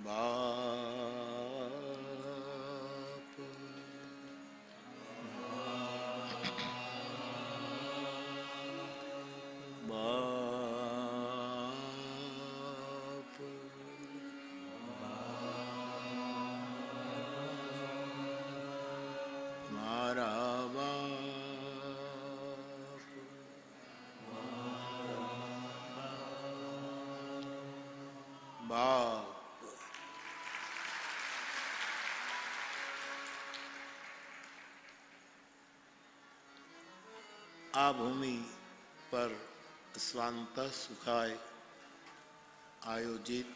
બાપ બાપ મારા બાપ બાપ આ ભૂમિ પર સ્વાંત સુખાય આયોજિત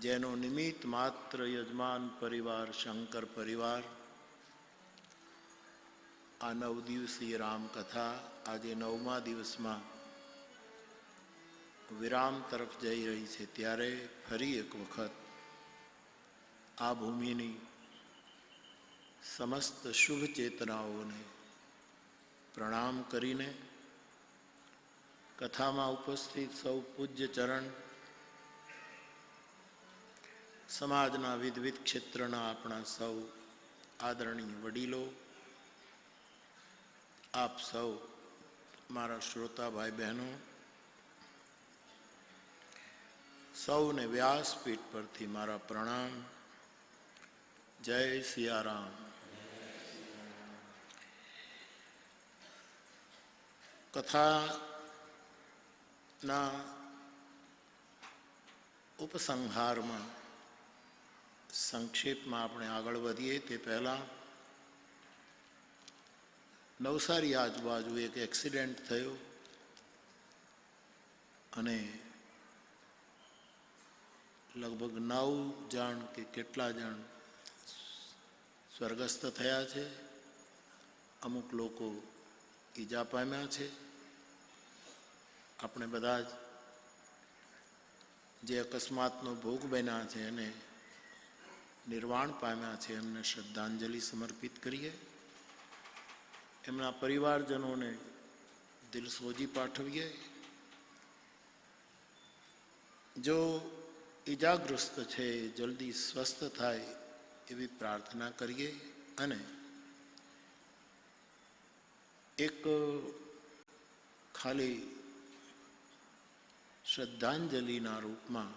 જેનો નિમિત્ત માત્ર યજમાન પરિવાર શંકર પરિવાર આ 9 દિવસીય રામકથા આજે 9મા દિવસમાં વિરામ તરફ જઈ રહી છે, ત્યારે ફરી એક વખત આ ભૂમિની સમસ્ત શુભ ચેતનાઓને પ્રણામ કરીને કથામાં ઉપસ્થિત સૌ પૂજ્ય ચરણ, સમાજના વિવિધ ક્ષેત્રના આપણા સૌ આદરણીય વડીલો, આપ સૌ મારા શ્રોતા ભાઈ બહેનો, સૌને વ્યાસપીઠ પરથી મારા પ્રણામ. જય સિયારામ. કથાના ઉપસંહારમાં સંક્ષેપમાં આપણે આગળ વધીએ તે પહેલાં નવસારી આજુબાજુ એક એક્સિડન્ટ થયો અને લગભગ 9 જણ કે કેટલા જણ સ્વર્ગસ્થ થયા છે, અમુક લોકો ઈજા પામ્યા છે. આપણે બધા જ જે અકસ્માતનો ભોગ બન્યા છે અને નિર્વાણ પામ્યા છે એમને શ્રદ્ધાંજલિ સમર્પિત કરીએ. એમના પરિવારજનોને દિલસોજી પાઠવીએ. જો ઈજાગ્રસ્ત છે જલ્દી સ્વસ્થ થાય એવી પ્રાર્થના કરીએ અને એક ખાલી શ્રદ્ધાંજલિના રૂપમાં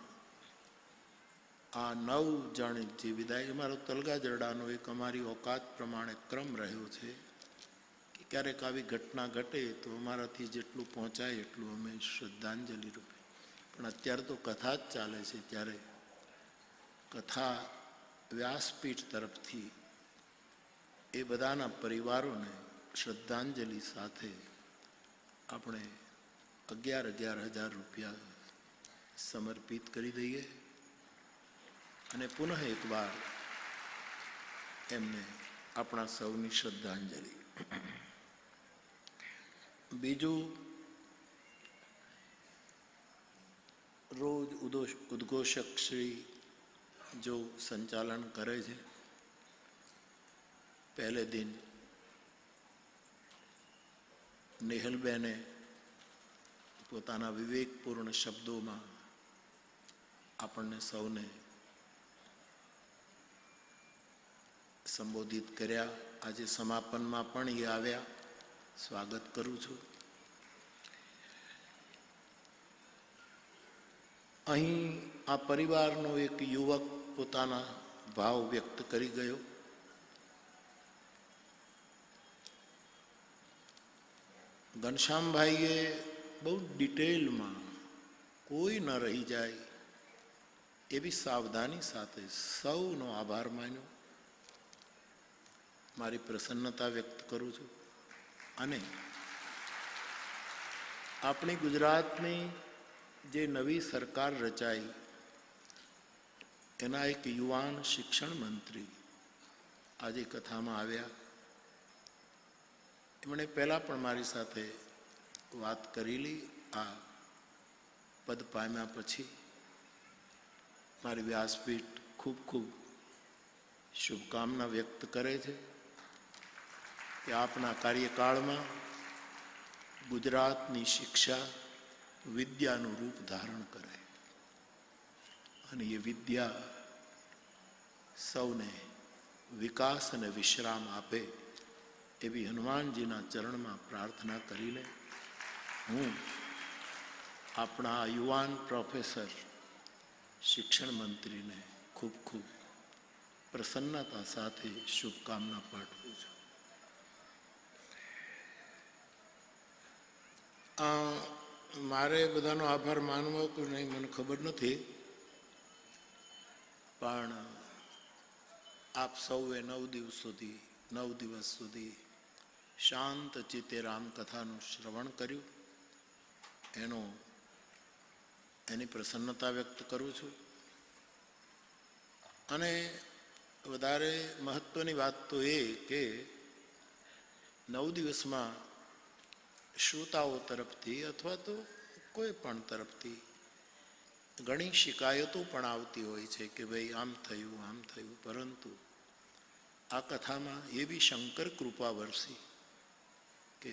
આ 9 જણ જે વિદાય, અમારો તલગાજરડાનો એક અમારી ઓકાત પ્રમાણે ક્રમ રહ્યો છે કે ક્યારેક આવી ઘટના ઘટે તો અમારાથી જેટલું પહોંચાય એટલું અમે શ્રદ્ધાંજલિ રૂપે, પણ અત્યારે તો કથા જ ચાલે છે, ત્યારે કથા વ્યાસપીઠ તરફથી એ બધાના પરિવારોને શ્રદ્ધાંજલિ સાથે આપણે 11,000 રૂપિયા સમર્પિત કરી દઈએ અને પુનઃ એકવાર એમને આપણા સૌની શ્રદ્ધાંજલિ. બીજું, રોજ ઉદ્ઘોષક શ્રી જો સંચાલન કરે છે, પહેલે દિન નેહલબેને પોતાના વિવેકપૂર્ણ શબ્દોમાં આપણને સૌને સંબોધિત કર્યા. આજે સમાપનમાં પણ એ આવ્યા, સ્વાગત કરું છું. અહીં આ પરિવારનો એક યુવક પોતાના ભાવ વ્યક્ત કરી ગયો. ઘનશ્યામભાઈએ બહુ ડિટેલમાં કોઈ ન રહી જાય એવી સાવધાની સાથે સૌનો આભાર માન્યો. મારી પ્રસન્નતા વ્યક્ત કરું છું. અને આપણી ગુજરાતની જે નવી સરકાર રચાઈ એના એક યુવાન શિક્ષણ મંત્રી આજે કથામાં આવ્યા. એમણે પહેલાં પણ મારી સાથે વાત કરેલી. આ પદ પામ્યા પછી મારી વ્યાસપીઠ ખૂબ ખૂબ શુભકામના વ્યક્ત કરે છે કે આપના કાર્યકાળમાં ગુજરાતની શિક્ષા વિદ્યાનું રૂપ ધારણ કરે અને એ વિદ્યા સૌને વિકાસ અને વિશ્રામ આપે એવી હનુમાનજીના ચરણમાં પ્રાર્થના કરીને હું આપણા યુવાન પ્રોફેસર શિક્ષણ મંત્રીને ખૂબ ખૂબ પ્રસન્નતા સાથે શુભકામના પાઠવું છું. મારે બધાનો આભાર માનવો કે નહીં મને ખબર નથી, પણ આપ સૌએ 9 દિવસ સુધી શાંત ચિત્તે રામકથાનું શ્રવણ કર્યું, એની પ્રસન્નતા વ્યક્ત કરું છું. અને વધારે મહત્વની વાત તો એ કે 9 દિવસમાં શ્રોતાઓ તરફથી અથવા તો કોઈ પણ તરફથી ઘણી શિકાયતો પણ આવતી હોય છે કે ભાઈ આમ થયું, પરંતુ આ કથામાં એવી શંકર કૃપા વરસી કે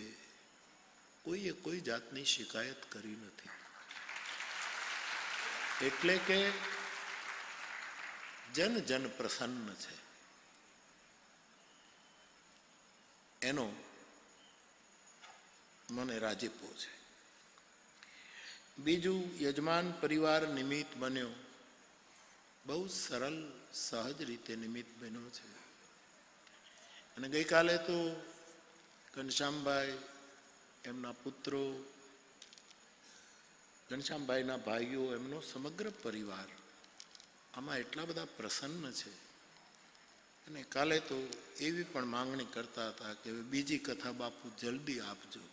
કોઈએ કોઈ જાતની શિકાયત કરી નથી. એટલે કે જન પ્રસન્ન છે, એનો મને રાજીપો છે. બીજું, યજમાન પરિવાર નિમિત્ત બન્યો, બહુ સરળ સહજ રીતે નિમિત્ત બન્યો છે. અને ગઈકાલે તો ઘનશ્યામભાઈ, એમના પુત્રો, ઘનશ્યામભાઈના ભાઈઓ, એમનો સમગ્ર પરિવાર આમાં એટલા બધા પ્રસન્ન છે. અને કાલે તો એવી પણ માંગણી કરતા હતા કે બીજી કથા બાપુ જલ્દી આપજો.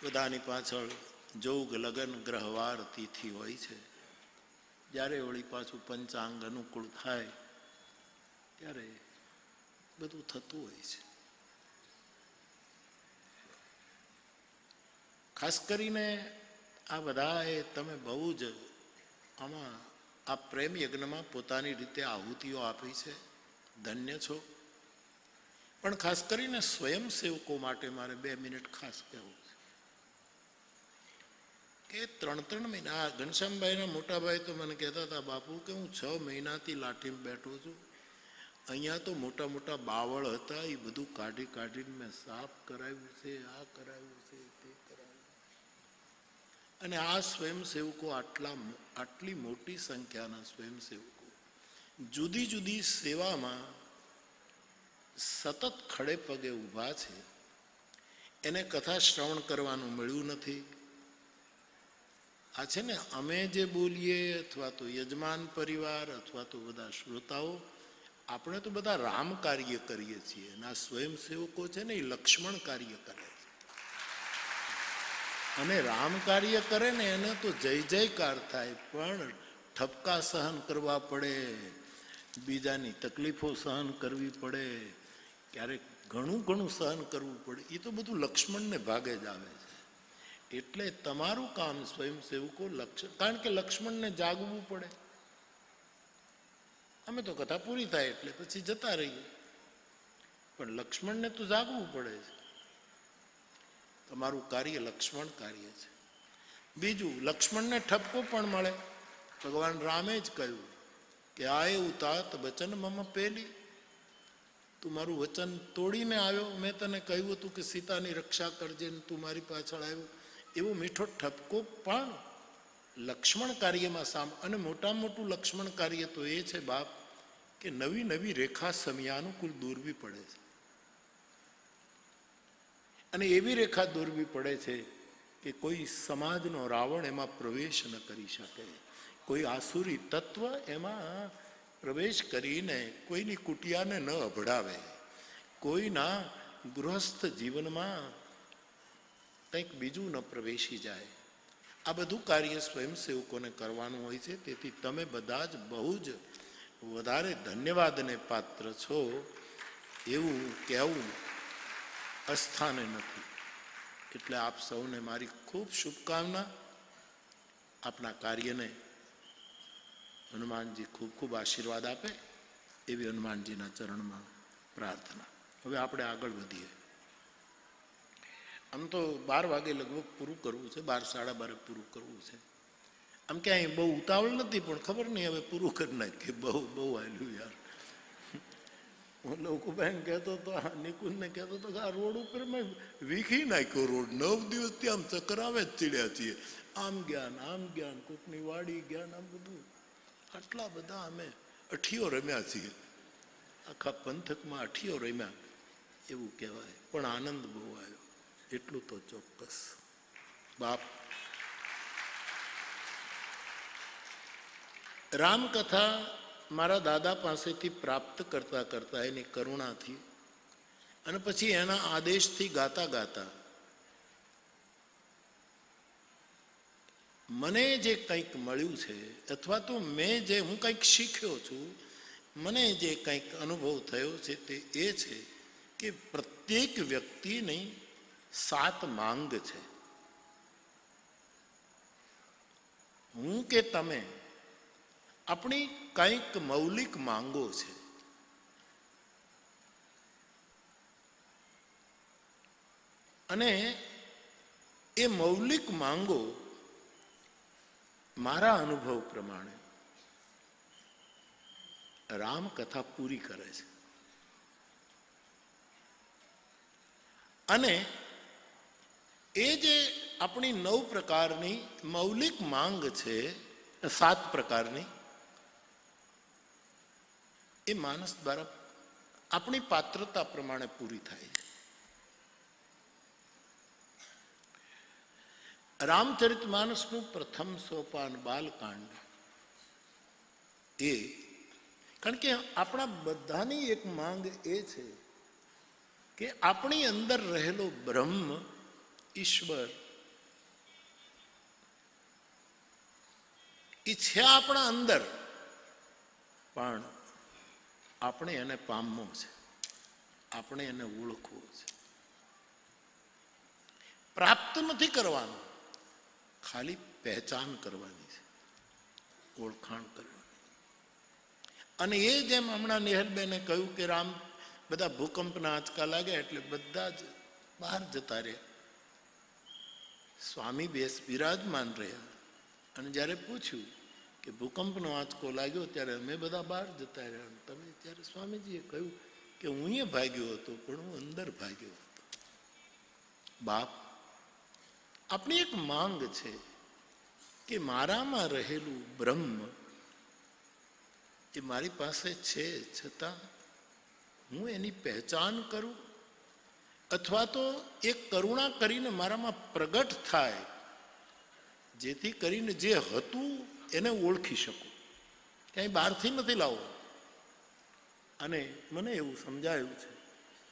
બધાની પાછળ જોગ, લગન, ગ્રહવાર, તિથિ હોય છે. જ્યારે વળી પાછું પંચાંગ અનુકૂળ થાય ત્યારે બધું થતું હોય છે. ખાસ કરીને આ બધાએ તમે બહુ જ આમાં આ પ્રેમ યજ્ઞમાં પોતાની રીતે આહુતિઓ આપી છે, ધન્ય છો. પણ ખાસ કરીને સ્વયંસેવકો માટે મારે 2 મિનિટ ખાસ કહેવું છે કે 3 મહિના ઘનશ્યામભાઈના મોટા ભાઈ તો મને કહેતા હતા, બાપુ કે હું 6 મહિનાથી લાઠીમાં બેઠો છું, અહીંયા તો મોટા મોટા બાવળ હતા, એ બધું કાઢીને મેં સાફ કરાવ્યું છે, આ કરાવ્યું છે, તે કરાવ્યું. અને આ સ્વયંસેવકો આટલી મોટી સંખ્યાના સ્વયંસેવકો જુદી જુદી સેવામાં સતત ખડે પગે ઊભા છે. એને કથા શ્રવણ કરવાનું મળ્યું નથી. આ છે ને, અમે જે બોલીએ અથવા તો યજમાન પરિવાર અથવા તો બધા શ્રોતાઓ, આપણે તો બધા રામ કાર્ય કરીએ છીએ, અને આ સ્વયંસેવકો છે ને એ લક્ષ્મણ કાર્ય કરે છે. અને રામ કાર્ય કરે ને એને તો જય જયકાર થાય, પણ ઠપકા સહન કરવા પડે, બીજાની તકલીફો સહન કરવી પડે, ક્યારેક ઘણું સહન કરવું પડે. એ તો બધું લક્ષ્મણને ભાગે જ આવે છે. એટલે તમારું કામ સ્વયંસેવકો કારણ કે લક્ષ્મણને જાગવું પડે. અમે તો કથા પૂરી થાય એટલે પછી જતા રહીએ, પણ લક્ષ્મણને તો જાગવું પડે છે. તમારું કાર્ય લક્ષ્મણ કાર્ય છે. બીજું, લક્ષ્મણને ઠપકો પણ મળે. ભગવાન રામે જ કહ્યું કે આએ ઉતાત વચન મમ પેલી, તું મારું વચન તોડીને આવ્યો, મેં તને કહ્યું હતું કે સીતાની રક્ષા કરજે, ને તું મારી પાછળ આવ્યો. એવો મીઠો ઠપકો પણ લક્ષ્મણ કાર્યમાં અને મોટામાં મોટું લક્ષ્મણ કાર્ય તો એ છે બાપ કે નવી રેખા સમયાનુકૂળ દોરવી પડે છે. અને એવી રેખા દોરવી પડે છે કે કોઈ સમાજનો રાવણ એમાં પ્રવેશ ન કરી શકે, કોઈ આસુરી તત્વ એમાં પ્રવેશ કરીને કોઈની કુટિયાને ન અભડાવે, કોઈના ગૃહસ્થ જીવનમાં કંઈક બીજું ન પ્રવેશી જાય. આ બધું કાર્ય સ્વયંસેવકોને કરવાનું હોય છે. તેથી તમે બધા જ બહુ જ વધારે ધન્યવાદને પાત્ર છો, એવું કહેવું અસ્થાને નથી. એટલે આપ સૌને મારી ખૂબ શુભકામના. આપના કાર્યને હનુમાનજી ખૂબ ખૂબ આશીર્વાદ આપે એવી હનુમાનજીના ચરણમાં પ્રાર્થના. હવે આપણે આગળ વધીએ. આમ તો 12 વાગે લગભગ પૂરું કરવું છે, 12 સાડા 12 પૂરું કરવું છે. આમ ક્યાંય બહુ ઉતાવળ નથી, પણ ખબર નહીં હવે પૂરું કરી નાખીએ. બહુ આલ્યું યાર. હું લોકોભાઈને કહેતો હતો, નિકુંજને કહેતો હતો કે આ રોડ ઉપર મેં વીખી નાખ્યો રોડ. 9 દિવસથી આમ ચક્કર આવે જ ચીડ્યા છીએ. આમ ગયા, કોકની વાડી ગયા, આમ બધું. આટલા બધા અમે અઠીઓ રમ્યા છીએ, આખા પંથકમાં અઠીઓ રમ્યા એવું કહેવાય. પણ આનંદ બહુ આવ્યો, એટલું તો ચોક્કસ. બાપ રામકથા મારા દાદા પાસેથી પ્રાપ્ત કરતા કરતા એની કરુણાથી અને પછી એના આદેશથી ગાતા ગાતા મને જે કંઈક મળ્યું છે, અથવા તો હું કંઈક શીખ્યો છું, મને જે કંઈક અનુભવ થયો છે તે એ છે કે પ્રત્યેક વ્યક્તિની 7 માંગ છે. હું કે તમે આપણી કંઈક મૌલિક માંગો છે. અને એ મૌલિક માંગો મારા અનુભવ પ્રમાણે રામકથા પૂરી કરે છે. અને એ જે આપણી 9 પ્રકારની મૌલિક માંગ છે, 7 પ્રકારની, એ માનસ દ્વારા આપણી પાત્રતા પ્રમાણે પૂરી થાય છે. રામચરિતમાનસનું પ્રથમ સોપાન બાલકાંડ એ, કારણ કે આપણા બધાની એક માંગ એ છે કે આપણી અંદર રહેલો બ્રહ્મ, ઈશ્વર, એ છે આપણા અંદર, પણ આપણે એને પામવો છે, આપણે એને ઓળખવો છે. પ્રાપ્ત નથી કરવાનું, ખાલી પહેચાન કરવાની છે, ઓળખાણ કરવાની. અને એ જેમ હમણાં નિહલબેને કહ્યું કે રામ બધા ભૂકંપના આંચકા લાગ્યા એટલે બધા જ બહાર જતા રહ્યા. સ્વામી બિરાજમાન રહ્યા. અને જ્યારે પૂછ્યું કે ભૂકંપનો આંચકો લાગ્યો ત્યારે અમે બધા બહાર જતા રહ્યા, તમે ત્યારે સ્વામીજીએ કહ્યું કે હું એ ભાગ્યો હતો, પણ હું અંદર ભાગ્યો હતો. બાપ, આપણી એક માંગ છે કે મારામાં રહેલું બ્રહ્મ એ મારી પાસે છે, છતાં હું એની પહેચાન કરું, અથવા તો એ કરુણા કરીને મારામાં પ્રગટ થાય, જેથી કરીને જે હતું એને ઓળખી શકું, ક્યાંય બહારથી નથી લાવવું. અને મને એવું સમજાયું છે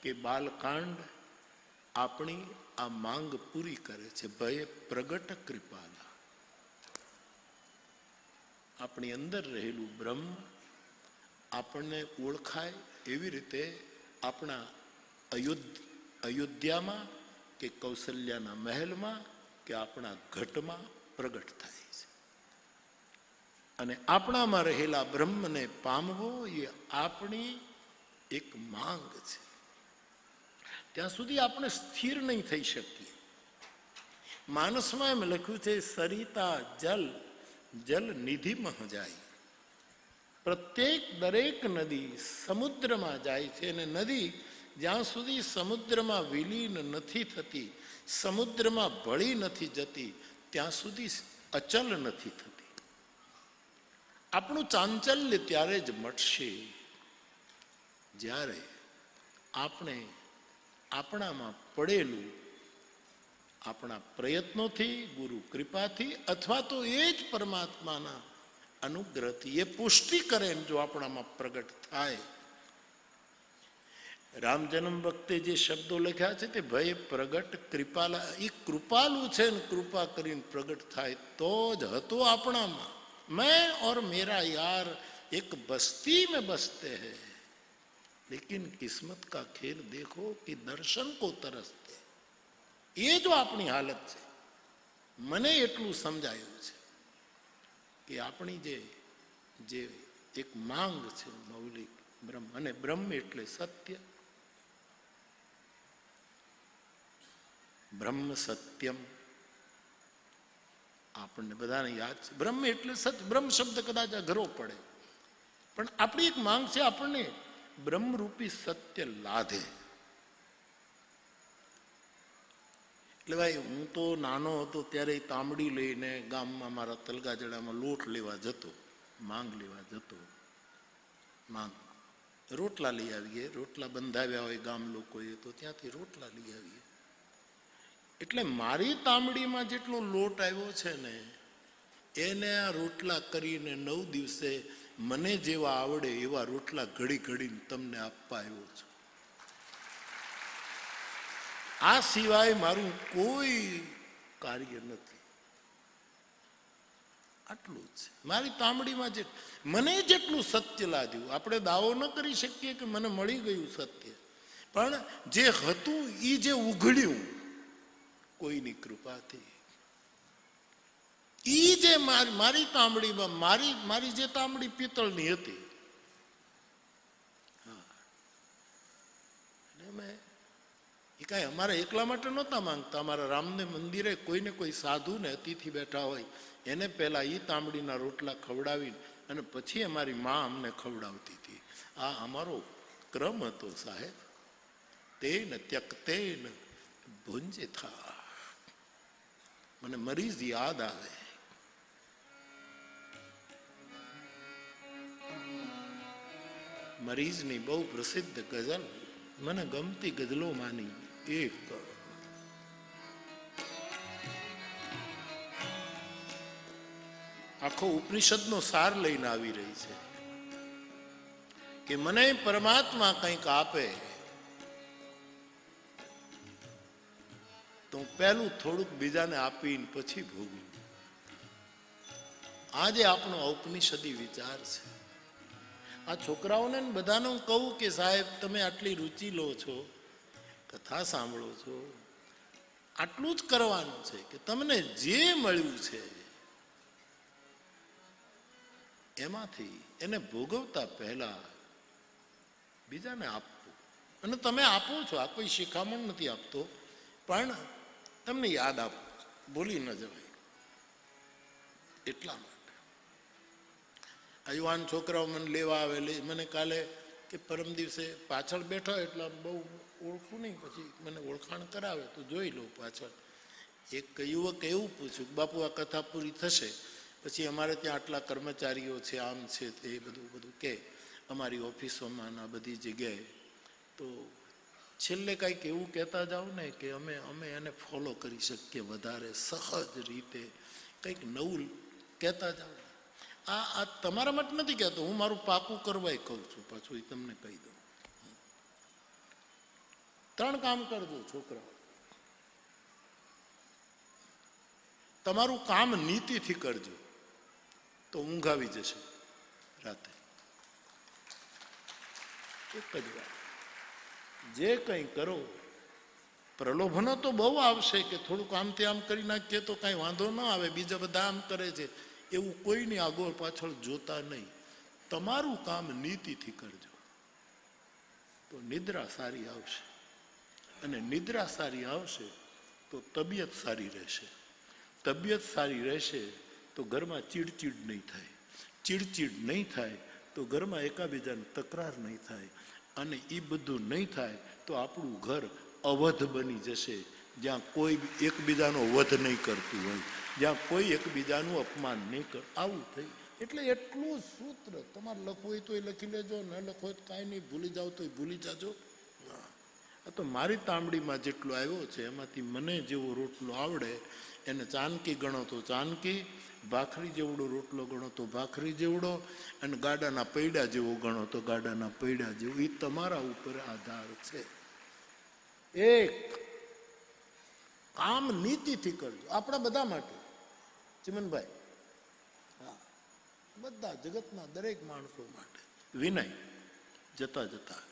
કે બાલકાંડ આપણી આ માંગ પૂરી કરે છે. ભય પ્રગટ કૃપાલા, આપણી અંદર રહેલું બ્રહ્મ આપણને ઓળખાય એવી રીતે આપણા અયોધ્યામાં કે કૌશલ્યાના મહેલમાં કે આપણા ઘટમાં પ્રગટ થાય છે. અને આપણામાં રહેલા બ્રહ્મને પામવો એ આપણી એક માંગ છે. ત્યાં સુધી આપણે સ્થિર નહીં થઈ શકીએ. માનસમાં એમ લખ્યું છે, સરિતા જલ નિધિમાં જાય. દરેક નદી સમુદ્રમાં જાય છે, અને નદી જ્યાં સુધી સમુદ્રમાં વિલીન નથી થતી, સમુદ્રમાં ભળી નથી જતી, ત્યાં સુધી અચલ નથી થતી. આપણું ચાંચલ્ય ત્યારે જ મટશે જ્યારે આપણે આપણામાં પડેલું આપણા પ્રયત્નોથી, ગુરુ કૃપાથી, અથવા તો એ જ પરમાત્માના અનુગ્રહથી એ પુષ્ટિ કરે જો આપણામાં પ્રગટ થાય. રામ જન્મ વખતે જે શબ્દો લખ્યા છે તે ભય પ્રગટ કૃપાલા, એ કૃપાલુ છે ને કૃપા કરીને પ્રગટ થાય તો જ હતો આપણામાં. मैं और मेरा यार एक बस्ती में बसते हैं, लेकिन किस्मत का खेल देखो कि दर्शन को तरसते. એ જો આપણી હાલત છે. મને એટલું સમજાયું છે કે આપણી જે એક માંગ છે મૌલિક બ્રહ્મ, અને બ્રહ્મ એટલે સત્ય, બ્રહ્મ સત્યમ આપણને બધાને યાદ છે. બ્રહ્મ એટલે સત્ય. બ્રહ્મ શબ્દ કદાચ અઘરો પડે, પણ આપણી એક માંગ છે આપણને બ્રહ્મરૂપી સત્ય લાધે. એટલે ભાઈ હું તો નાનો હતો ત્યારે તાંબડી લઈને ગામમાં મારા તલગાજડામાં લોટ લેવા જતો, માંગ લેવા જતો. માંગ રોટલા લઈ આવીએ, રોટલા બંધાવ્યા હોય ગામ લોકોએ તો ત્યાંથી રોટલા લઈ આવીએ. એટલે મારી તાંબડીમાં જેટલો લોટ આવ્યો છે ને એને આ રોટલા કરીને 9 દિવસે મને જેવા આવડે એવા રોટલા ઘડી ઘડીને તમને આપવા આવ્યો છું. આ સિવાય મારું કોઈ કાર્ય નથી. આટલું જ છે મારી તાંબડીમાં. મને જેટલું સત્ય લાગ્યું, આપણે દાવો ન કરી શકીએ કે મને મળી ગયું સત્ય, પણ જે હતું એ જે ઉઘડ્યું કોઈની કૃપાથી, ઈ જે મારી તાંબડીમાં મારી જે તાંબડી પિત્તળની હતી, એ કાંઈ અમારા એકલા માટે નહોતા માંગતા. અમારા રામને મંદિરે કોઈને કોઈ સાધુ ને અતિથિ બેઠા હોય એને પહેલા એ તાંબડીના રોટલા ખવડાવીને અને પછી અમારી મા અમને ખવડાવતી હતી. આ અમારો ક્રમ હતો સાહેબ. તેન ત્યક્તેન ભુંજે થા. મને મરીઝ યાદ આવે. મરીઝની બહુ પ્રસિદ્ધ ગઝલ, મને ગમતી ગઝલોમાંની એક, આખો ઉપનિષદનો સાર લઈને આવી રહી છે કે મને પરમાત્મા કંઈક આપે તો પહેલું થોડુંક બીજાને આપીને પછી ભોગવું. આજે આપણો ઔપનિષદી વિચાર છે. આ છોકરાઓને બધાને હું કહું કે સાહેબ તમે આટલી રુચિ લો છો, કથા સાંભળો છો, આટલું જ કરવાનું છે કે તમને જે મળ્યું છે એમાંથી એને ભોગવતા પહેલા બીજાને આપવું. અને તમે આપો છો, આ કોઈ શિખામણ નથી આપતો, પણ તમને યાદ આપો, ભૂલી ન જવાય એટલા માટે. આ યુવાન છોકરાઓ મને લેવા આવે, મને કાલે કે પરમ દિવસે પાછળ બેઠો એટલે બહુ ઓળખું નહીં, પછી મને ઓળખાણ કરાવે તો જોઈ લઉં પાછળ. એક યુવક એવું પૂછ્યું, બાપુ આ કથા પૂરી થશે પછી અમારે ત્યાં આટલા કર્મચારીઓ છે, આમ છે, તે બધું કે અમારી ઓફિસોમાં આ બધી જગ્યાએ, તો છેલ્લે કંઈક એવું કહેતા જાઓ ને કે અમે એને ફોલો કરી શકીએ વધારે સહજ રીતે, કંઈક નવું કહેતા જાઓ. આ તમારા માટે નથી કહેતો, હું મારું પાકું કરવાય કહું છું. પાછું એ તમને કહી દઉં. 3 કામ કરજો છોકરાઓ. તમારું કામ નીતિથી કરજો તો ઊંઘ આવી જશે રાતે. એક જ વાત, જે કંઈ કરો, પ્રલોભનો તો બહુ આવશે કે થોડુંક આમથી આમ કરી નાખીએ તો કાંઈ વાંધો ન આવે, બીજા બધા આમ કરે છે, એવું કોઈની આગળ પાછળ જોતા નહીં. તમારું કામ નીતિથી કરજો તો નિદ્રા સારી આવશે, અને નિદ્રા સારી આવશે તો તબિયત સારી રહેશે. તબિયત સારી રહેશે તો ઘરમાં ચીડચીડ નહીં થાય, ચીડચીડ નહીં થાય તો ઘરમાં એકાબીજાને તકરાર નહીં થાય, અને એ બધું નહીં થાય તો આપણું ઘર અવધ બની જશે, જ્યાં કોઈ એકબીજાનો વધ નહીં કરતું હોય, જ્યાં કોઈ એકબીજાનું અપમાન નહીં કર. આવું થઈ. એટલે એટલું સૂત્ર તમારે લખવું હોય તો એ લખી લેજો, ન લખવું હોય તો કાંઈ નહીં, ભૂલી જાઓ તો એ ભૂલી જાજો. આ તો મારી તાંબડીમાં જેટલો આવ્યો છે એમાંથી મને જેવો રોટલો આવડે એને ચાનકી ગણો તો ચાનકી, ભાખરી જેવડો રોટલો ગણો તો ભાખરી જેવડો, અને ગાડાના પૈડા જેવો ગણો તો ગાડાના પૈડા જેવું. એ તમારા ઉપર આધાર છે. એક કામ નીતિથી કરજો, આપણા બધા માટે. ચિમનભાઈ, હા, બધા જગતના દરેક માણસો માટે વિનય. જતા જતા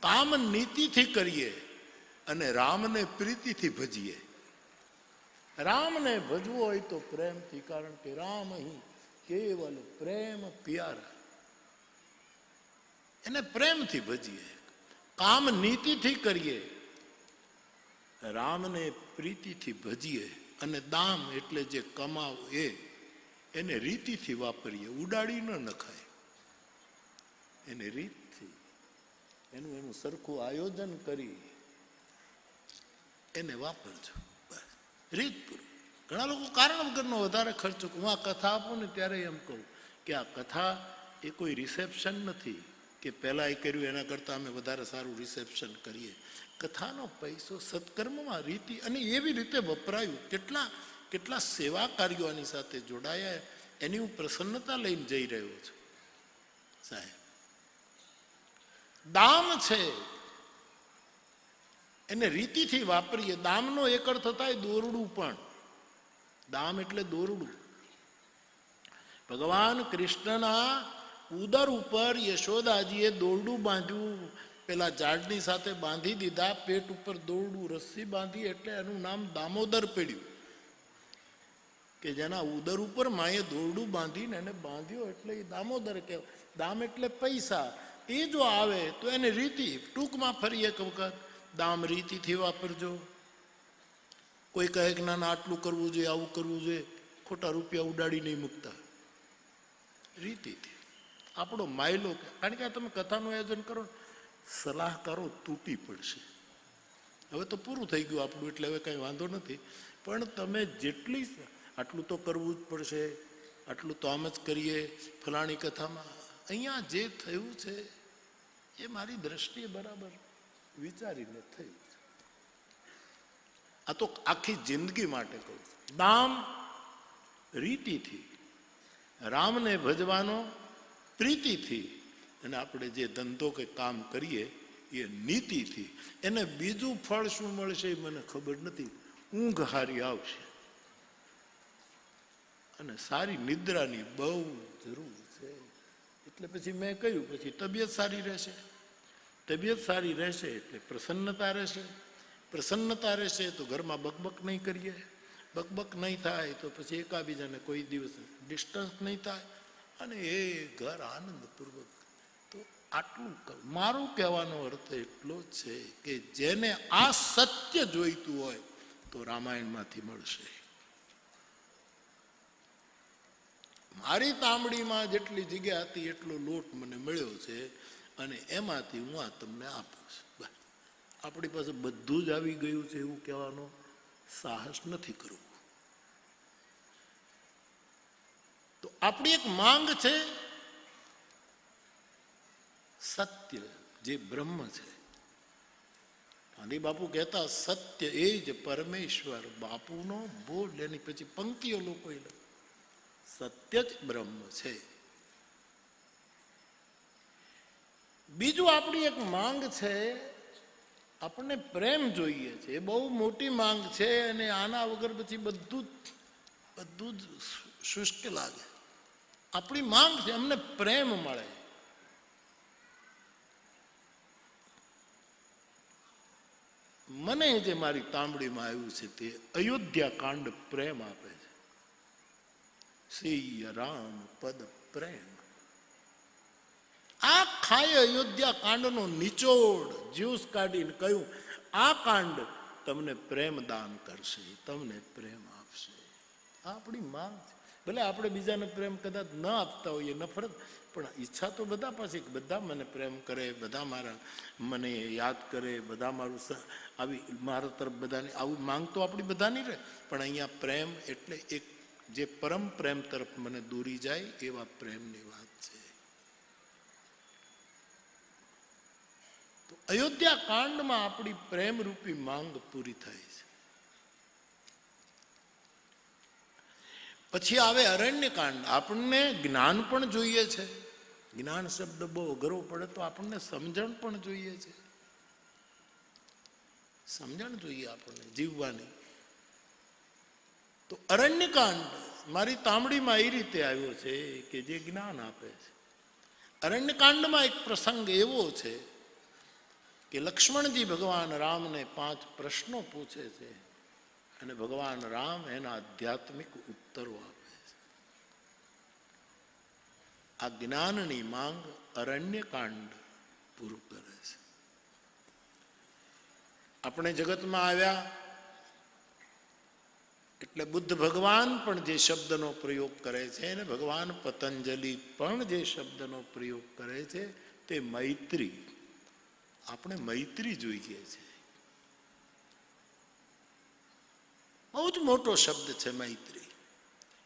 કામ નીતિથી કરીએ અને રામને પ્રીતિથી ભજીએ. રામને ભજવો હોય તો પ્રેમથી, કારણ કે રામ અહીં કેવલ પ્રેમ પ્યારા. એને પ્રેમથી ભજીએ. કામ નીતિથી કરીએ, રામને પ્રીતિથી ભજીએ અને દામ એટલે જે કમાવ એને રીતિથી વાપરીએ, ઉડાડી ન નખાય. એને રીતથી એનું સરખું આયોજન કરી એને વાપરજો, રીતપૂર્વક. ઘણા લોકો કારણ વગરનો વધારે ખર્ચો. હું આ કથા આપું ને ત્યારે એમ કહું કે આ કથા એ કોઈ રિસેપ્શન નથી કે પહેલાં એ કર્યું એના કરતાં અમે વધારે સારું રિસેપ્શન કરીએ. કથાનો પૈસો સત્કર્મમાં રીતિ અને એવી રીતે વપરાયું. કેટલા સેવા કાર્યો આની સાથે જોડાયા, એની હું પ્રસન્નતા લઈને જઈ રહ્યો છું સાહેબ. દામ છે એને રીતિથી વાપરીએ. દામનો એક અર્થ થાય દોરડું પણ. દામ એટલે દોરડું. ભગવાન કૃષ્ણના ઉદર ઉપર યશોદાજીએ દોરડું બાંધ્યું, પેલા ઝાડની સાથે બાંધી દીધા, પેટ ઉપર દોરડું રસ્સી બાંધી, એટલે એનું નામ દામોદર પડ્યું. કે જેના ઉદર ઉપર માએ દોરડું બાંધીને એને બાંધ્યો એટલે એ દામોદર કહેવાય. દામ એટલે પૈસા. એ જો આવે તો એને રીતિ. ટૂંકમાં ફરી એક વખત દામ રીતિથી વાપરજો. કોઈ કહે કે ના આટલું કરવું જોઈએ, આવું કરવું જોઈએ, ખોટા રૂપિયા ઉડાડી નહીં મૂકતા. રીતિથી આપણો માયલો. કારણ કે તમે કથાનું આયોજન કરો, સલાહકારો તૂટી પડશે. હવે તો પૂરું થઈ ગયું આપણું, એટલે હવે કંઈ વાંધો નથી. પણ તમે જેટલી આટલું તો કરવું જ પડશે, આટલું તો આમ જ કરીએ ફલાણી કથામાં. અહીંયા જે થયું છે એ મારી દ્રષ્ટિએ બરાબર વિચારીને થયું છે. આ તો આખી જિંદગી માટે કહું છું. દામ રીતિથી, રામને ભજવાનો પ્રીતિથી, અને આપણે જે ધંધો કે કામ કરીએ એ નીતિથી. એને બીજું ફળ શું મળશે એ મને ખબર નથી. ઊંઘ હારી આવશે અને સારી નિદ્રાની બહુ જરૂર છે. એટલે પછી મેં કહ્યું, પછી તબિયત સારી રહેશે. તબિયત સારી રહેશે એટલે પ્રસન્નતા રહેશે. પ્રસન્નતા રહેશે તો ઘરમાં બકબક નહીં કરીએ. બકબક નહીં થાય તો પછી એકાબીજાને કોઈ દિવસ ડિસ્ટન્સ નહીં થાય અને એ ઘર આનંદપૂર્વક. તો આટલું મારું કહેવાનો અર્થ એટલો જ છે કે જેને આ સત્ય જોઈતું હોય તો રામાયણમાંથી મળશે. મારી તાંબડીમાં જેટલી જગ્યા હતી એટલો લોટ મને મળ્યો છે અને એમાંથી હું આ તમને આપું છું. આપણી પાસે બધું જ આવી ગયું છે એવું કહેવાનો સાહસ નથી કરવું. તો આપણી એક માંગ છે સત્ય, જે બ્રહ્મ છે. ગાંધી બાપુ કહેતા સત્ય એ જ પરમેશ્વર. બાપુનો બોલ એની પછી પંક્તિઓ લોકો સત્ય જ બ્રહ્મ છે. બીજું આપણી એક માંગ છે, આપણને પ્રેમ જોઈએ છે. એ બહુ મોટી માંગ છે અને આના વગર પછી બધું જ શુષ્ક લાગે. આપણી માંગ છે અમને પ્રેમ મળે. મને જે મારી તાંબડીમાં આવ્યું છે તે અયોધ્યા કાંડ પ્રેમ આપે છે. શ્રી રામ પદ પ્રેમ. આ ખાય અયોધ્યા કાંડનો નિચોડ જ્યુસ કાઢીને કહ્યું, આ કાંડ તમને પ્રેમ દાન કરશે, તમને પ્રેમ આપશે. આપણી માંગ છે. ભલે આપણે બીજાને પ્રેમ કદાચ ન આપતા હોઈએ, નફરત, પણ ઈચ્છા તો બધા પાસે બધા મને પ્રેમ કરે, બધા મને યાદ કરે, બધા મારું આવી મારા તરફ બધાને આવું માંગ તો આપણી બધાની રહે. પણ અહીંયા પ્રેમ એટલે એક જે પરમ પ્રેમ તરફ મને દોરી જાય એવા પ્રેમની વાત છે. તો અયોધ્યા કાંડમાં આપણી પ્રેમરૂપી માંગ પૂરી થાય છે. પછી આવે અરણ્ય કાંડ. આપણને જ્ઞાન પણ જોઈએ છે. જ્ઞાન શબ્દ બહુ અઘરો પડે તો આપણને સમજણ પણ જોઈએ છે. સમજણ જોઈએ આપણને જીવવાની. તો અરણ્ય કાંડ મારી તાંબડીમાં એ રીતે આવ્યો છે કે જે જ્ઞાન આપે છે. અરણ્ય કાંડમાં એક પ્રસંગ એવો છે કે લક્ષ્મણજી ભગવાન રામને 5 પ્રશ્નો પૂછે છે અને ભગવાન રામ એના આધ્યાત્મિક ઉત્તરો આપે છે. આ જ્ઞાનની માંગ અરણ્ય કાંડ પૂરું કરે છે. આપણે જગતમાં આવ્યા એટલે બુદ્ધ ભગવાન પણ જે શબ્દનો પ્રયોગ કરે છે અને ભગવાન પતંજલિ પણ જે શબ્દનો પ્રયોગ કરે છે તે મૈત્રી. આપણે મૈત્રી જોઈએ છે. બહુ જ મોટો શબ્દ છે મૈત્રી.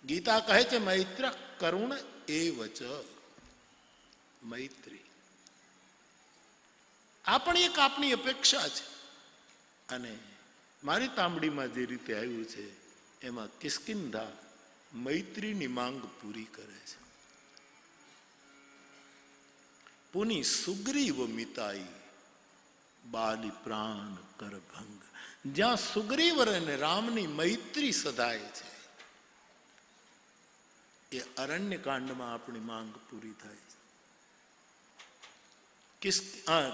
ગીતા કહે છે મૈત્ર કરુણ એવચ. મૈત્રી આપણી એક આપની અપેક્ષા છે. અને મારી તાંબડીમાં જે રીતે આવ્યું છે એમાં કિષ્કિંધા મૈત્રીની માંગ પૂરી કરે છે. પુની સુગ્રીવ મિતાઈ બાલી પ્રાણ કર ભંગ. જ્યાં સુગ્રીવ અને રામની મૈત્રી સધાય છે એ અરણ્ય કાંડમાં આપણી માંગ પૂરી થાય છે.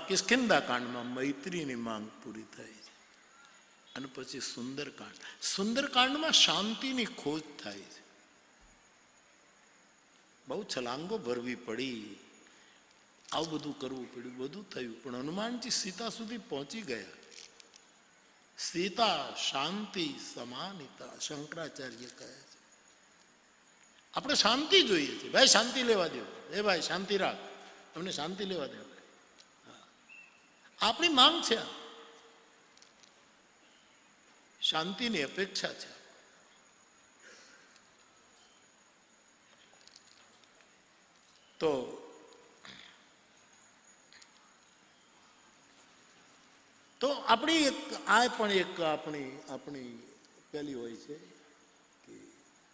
કિષ્કિંધા કાંડમાં મૈત્રીની માંગ પૂરી થાય છે. અને પછી સુંદરકાંડ. સુંદરકાંડમાં શાંતિની ખોજ થાય છે. બહુ છલાંગો ભરવી પડી, આવું બધું કરવું પડ્યું, બધું થયું, પણ હનુમાનજી સીતા સુધી પહોંચી ગયા. સીતા શાંતિ સમાનિતા શંકરાચાર્ય કહે છે. આપણે શાંતિ જોઈએ છે. ભાઈ શાંતિ લેવા દો, એ ભાઈ શાંતિ રાખ, અમને શાંતિ લેવા દે. આપણી માંગ છે, શાંતિની અપેક્ષા છે. તો આપણી એક આ પણ એક આપણી પેલી હોય છે કે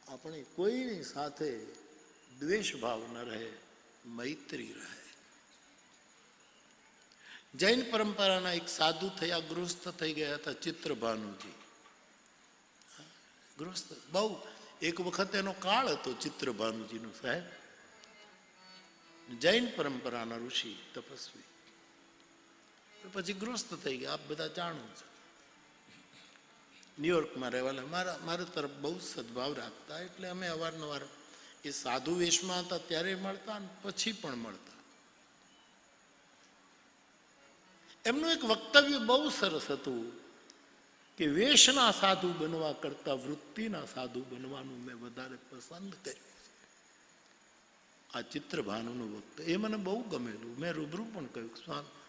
આપણે કોઈની સાથે દ્વેષ ભાવ ન રહે, મૈત્રી રહે. જૈન પરંપરાના એક સાધુ થયા, ગૃહસ્થ થઈ ગયા હતા, ચિત્રભાનુજી. ગૃહસ્થ બહુ એક વખત એનો કાળ હતો ચિત્રભાનુજીનો સાહેબ. જૈન પરંપરાના ઋષિ તપસ્વી. પછી ગૃહસ્થ થઈ ગયા, આપ બધા જાણો છો. ન્યુયોર્કમાં રહેવાના, મારા તરફ બહુ સદભાવ રાખતા, એટલે અમે અવારનવાર એ સાધુ વેશમાં હતા ત્યારે મળતા અને પછી પણ મળતા. એમનું એક વક્તવ્ય બહુ સરસ હતું કે વેશના સાધુ બનવા કરતા વૃત્તિના સાધુ બનવાનું મેં વધારે પસંદ કર્યું. આ ચિત્રભાનુનું વક્તવ્ય એ મને બહુ ગમેલું. મેં રૂબરૂ પણ કહ્યું, સ્વામી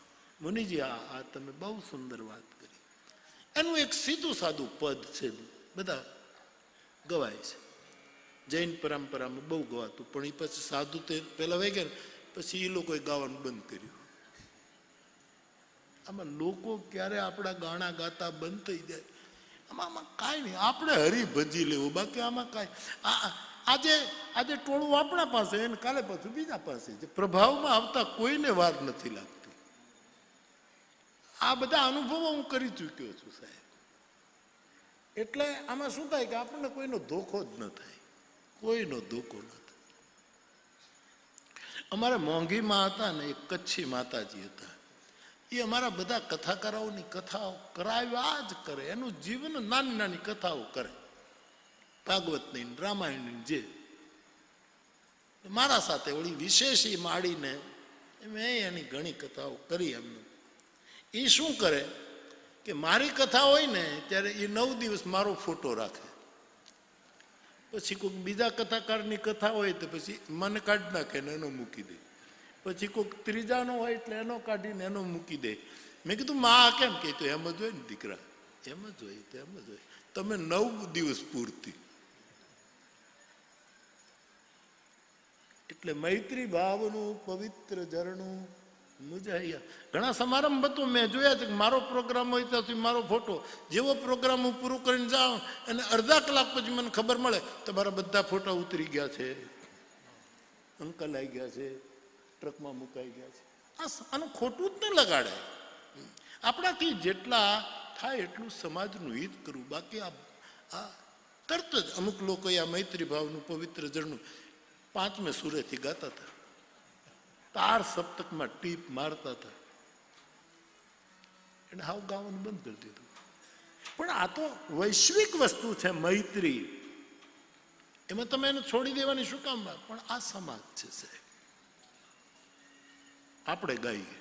મુનિજી આ તમે બહુ સુંદર વાત કરી. એનું એક સીધું સાદું પદ છે, બધા ગવાય છે. જૈન પરંપરામાં બહુ ગવાતું, પણ એ પછી સાધુ તે પેલા વહી ગયા, પછી એ લોકોએ ગાવાનું બંધ કર્યું. આમાં લોકો ક્યારે આપણા ગાણા ગાતા બંધ થઈ જાય, આમાં કાંઈ નહીં. આપણે હરિભજી લેવું, બાકી આમાં કાંઈ. આજે ટોળું આપણા પાસે એને કાલે પાછું બીજા પાસે છે. પ્રભાવમાં આવતા કોઈને વાર નથી લાગતી. આ બધા અનુભવો હું કરી ચૂક્યો છું સાહેબ. એટલે આમાં શું થાય કે આપણને કોઈનો ધોખો જ ન થાય, કોઈનો ધોખો ન થાય. અમારે મોંઘીમાં હતા ને એક કચ્છી માતાજી હતા, એ અમારા બધા કથાકારોની કથાઓ કરાવ્યા જ કરે. એનું જીવન નાની નાની કથાઓ કરે, ભાગવતની રામાયણની. જે મારા સાથે વળી વિશેષ એ માડીને મેં એની ઘણી કથાઓ કરી. એમનું એ શું કરે કે મારી કથા હોય ને ત્યારે એ 9 દિવસ મારો ફોટો રાખે. પછી કોઈક બીજા કથાકારની કથા હોય તો પછી મને કાઢી નાખે ને એનો મૂકી દે. પછી કોઈક ત્રીજાનો હોય એટલે એનો કાઢીને એનો મૂકી દે. મેં કીધું માં આ કેમ કે એમ જ હોય ને દીકરા, એમ જ હોય. તો એમ જ હોય, તમે 9 દિવસ પૂરતી. એટલે મૈત્રી ભાવનું પવિત્ર ઝરણું મુજાયા. ઘણા સમારંભ હતો મેં જોયા છે કે મારો પ્રોગ્રામ હોય ત્યાંથી મારો ફોટો, જેવો પ્રોગ્રામ હું પૂરું કરીને જાઉં અને અડધા કલાક પછી મને ખબર મળે તમારા બધા ફોટા ઉતરી ગયા છે, અંકલ આવી ગયા છે, ટ્રકમાં મુકાઈ ગયા છે. આનું ખોટું જ ન લગાડે. આપણાથી જેટલા થાય એટલું સમાજનું હિત કરવું. બાકી આ તરત જ અમુક લોકોએ આ મૈત્રી ભાવનું પવિત્ર ઝરણું 5મે સુરેથી ગાતા હતા, તાર સપ્તકમાં ટીપ મારતા હતા. એને હાવ ગાવાનું બંધ કરી દીધું. પણ આ તો વૈશ્વિક વસ્તુ છે મૈત્રી. એમાં તમે એને છોડી દેવાની શું કામ વાત? પણ આ સમાજ છે સાહેબ. આપણે ગાઈએ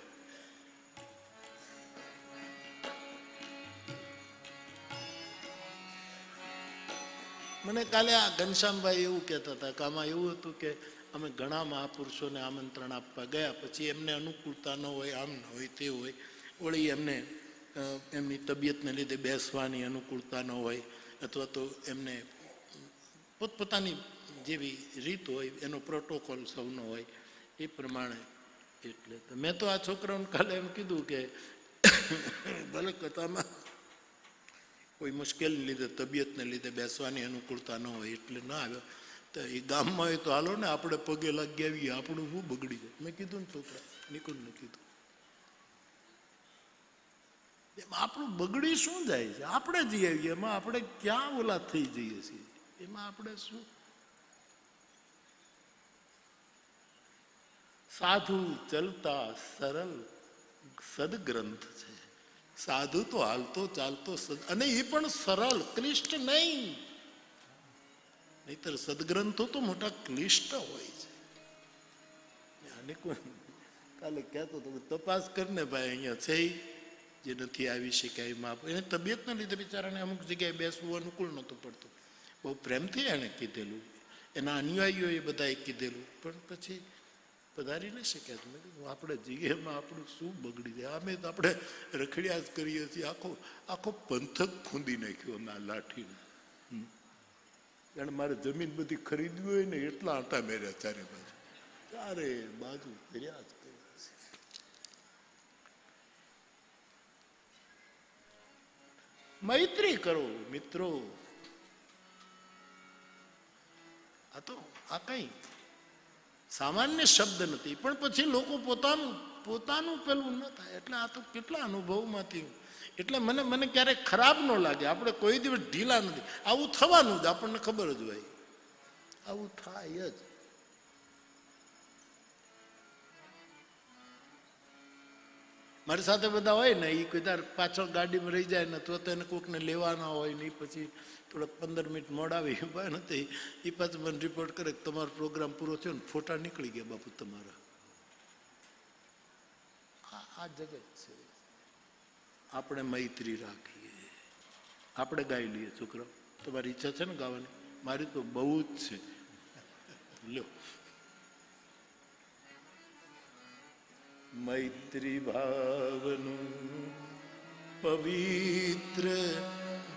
મને કાલે આ ઘનશ્યામભાઈ એવું કહેતા હતા કે આમાં એવું હતું કે અમે ઘણા મહાપુરુષોને આમંત્રણ આપવા ગયા, પછી એમને અનુકૂળતા ન હોય, આમ ન હોય, તે હોય, વળી એમને એમની તબિયતને લીધે બેસવાની અનુકૂળતા ન હોય, અથવા તો એમને પોતપોતાની જેવી રીત હોય એનો પ્રોટોકોલ સૌનો હોય એ પ્રમાણે. એટલે મેં તો આ છોકરાઓને કાલે એમ કીધું કે ભલે કથામાં કોઈ મુશ્કેલીને લીધે, તબિયતને લીધે બેસવાની અનુકૂળતા ન હોય એટલે ન આવ્યો, તો એ ગામમાં હોય તો હાલો ને આપણે પગે લાગી આવીએ, આપણું શું બગડી જાય. મેં કીધું ને છોકરા નિકુંજને કીધું, આપણું બગડી શું જાય છે? આપણે જઈ આવીએ, એમાં આપણે ક્યાં ઓલા થઈ જઈએ છીએ? એમાં આપણે શું? સાધુ ચલતા સરળ સદગ્રંથ છે. સાધુ તો હાલતો ચાલતો અને એ પણ સરળ, ક્લિષ્ટ નહીં. નહીતર સદગ્રંથો તો મોટા ક્લિષ્ટ હોય છે. આને કાલે કહેતો તો તપાસ કરીને ભાઈ અહીંયા છે જે નથી આવી શકાય એમાં. એને તબિયતના લીધે બિચારાને અમુક જગ્યાએ બેસવું અનુકૂળ નહોતું પડતું. બહુ પ્રેમથી એણે કીધેલું, એના અનુયાયીઓએ બધાએ કીધેલું, પણ પછી પધારી ન શક્યા. મેં કીધું આપણે જઈએ એમાં આપણું શું બગડી જાય? અમે તો આપણે રખડ્યા જ કરીએ છીએ. આખો પંથક ખૂંદી નાખ્યો અમે આ લાઠીને. જાણે મારે જમીન બધી ખરીદવી હોય ને એટલા આંટા મેર્યા ચારે બાજુ ફેર્યા જ કર્યા છે. મૈત્રી કરો મિત્રો. આ કઈ સામાન્ય શબ્દ નથી, પણ પછી લોકો પોતાનું પેલું ન થાય. એટલે આ તો કેટલા અનુભવમાંથી. એટલે મને ક્યારેક ખરાબ ન લાગે. આપણે કોઈ દિવસ ઢીલા નથી. આવું થવાનું જ, આપણને ખબર જ હોય, આવું થાય જ. મારી સાથે બધા હોય ને, એ કોઈ તાર પાછળ ગાડીમાં રહી જાય ને, તો એને કોઈકને લેવાના હોય ને, પછી થોડાક 15 મિનિટ મોડા આવી ઉભા નથી, એ પાછું મને રિપોર્ટ કરે કે તમારો પ્રોગ્રામ પૂરો થયો ને, ફોટા નીકળી ગયા બાપુ તમારા. આ જગત છે. આપણે મૈત્રી રાખીએ, આપણે ગાઈ લઈએ. છોકરા, તમારી ઈચ્છા છે ને ગાવાની? મારી તો બહુ જ છે. લ્યો, મૈત્રી ભાવનું પવિત્ર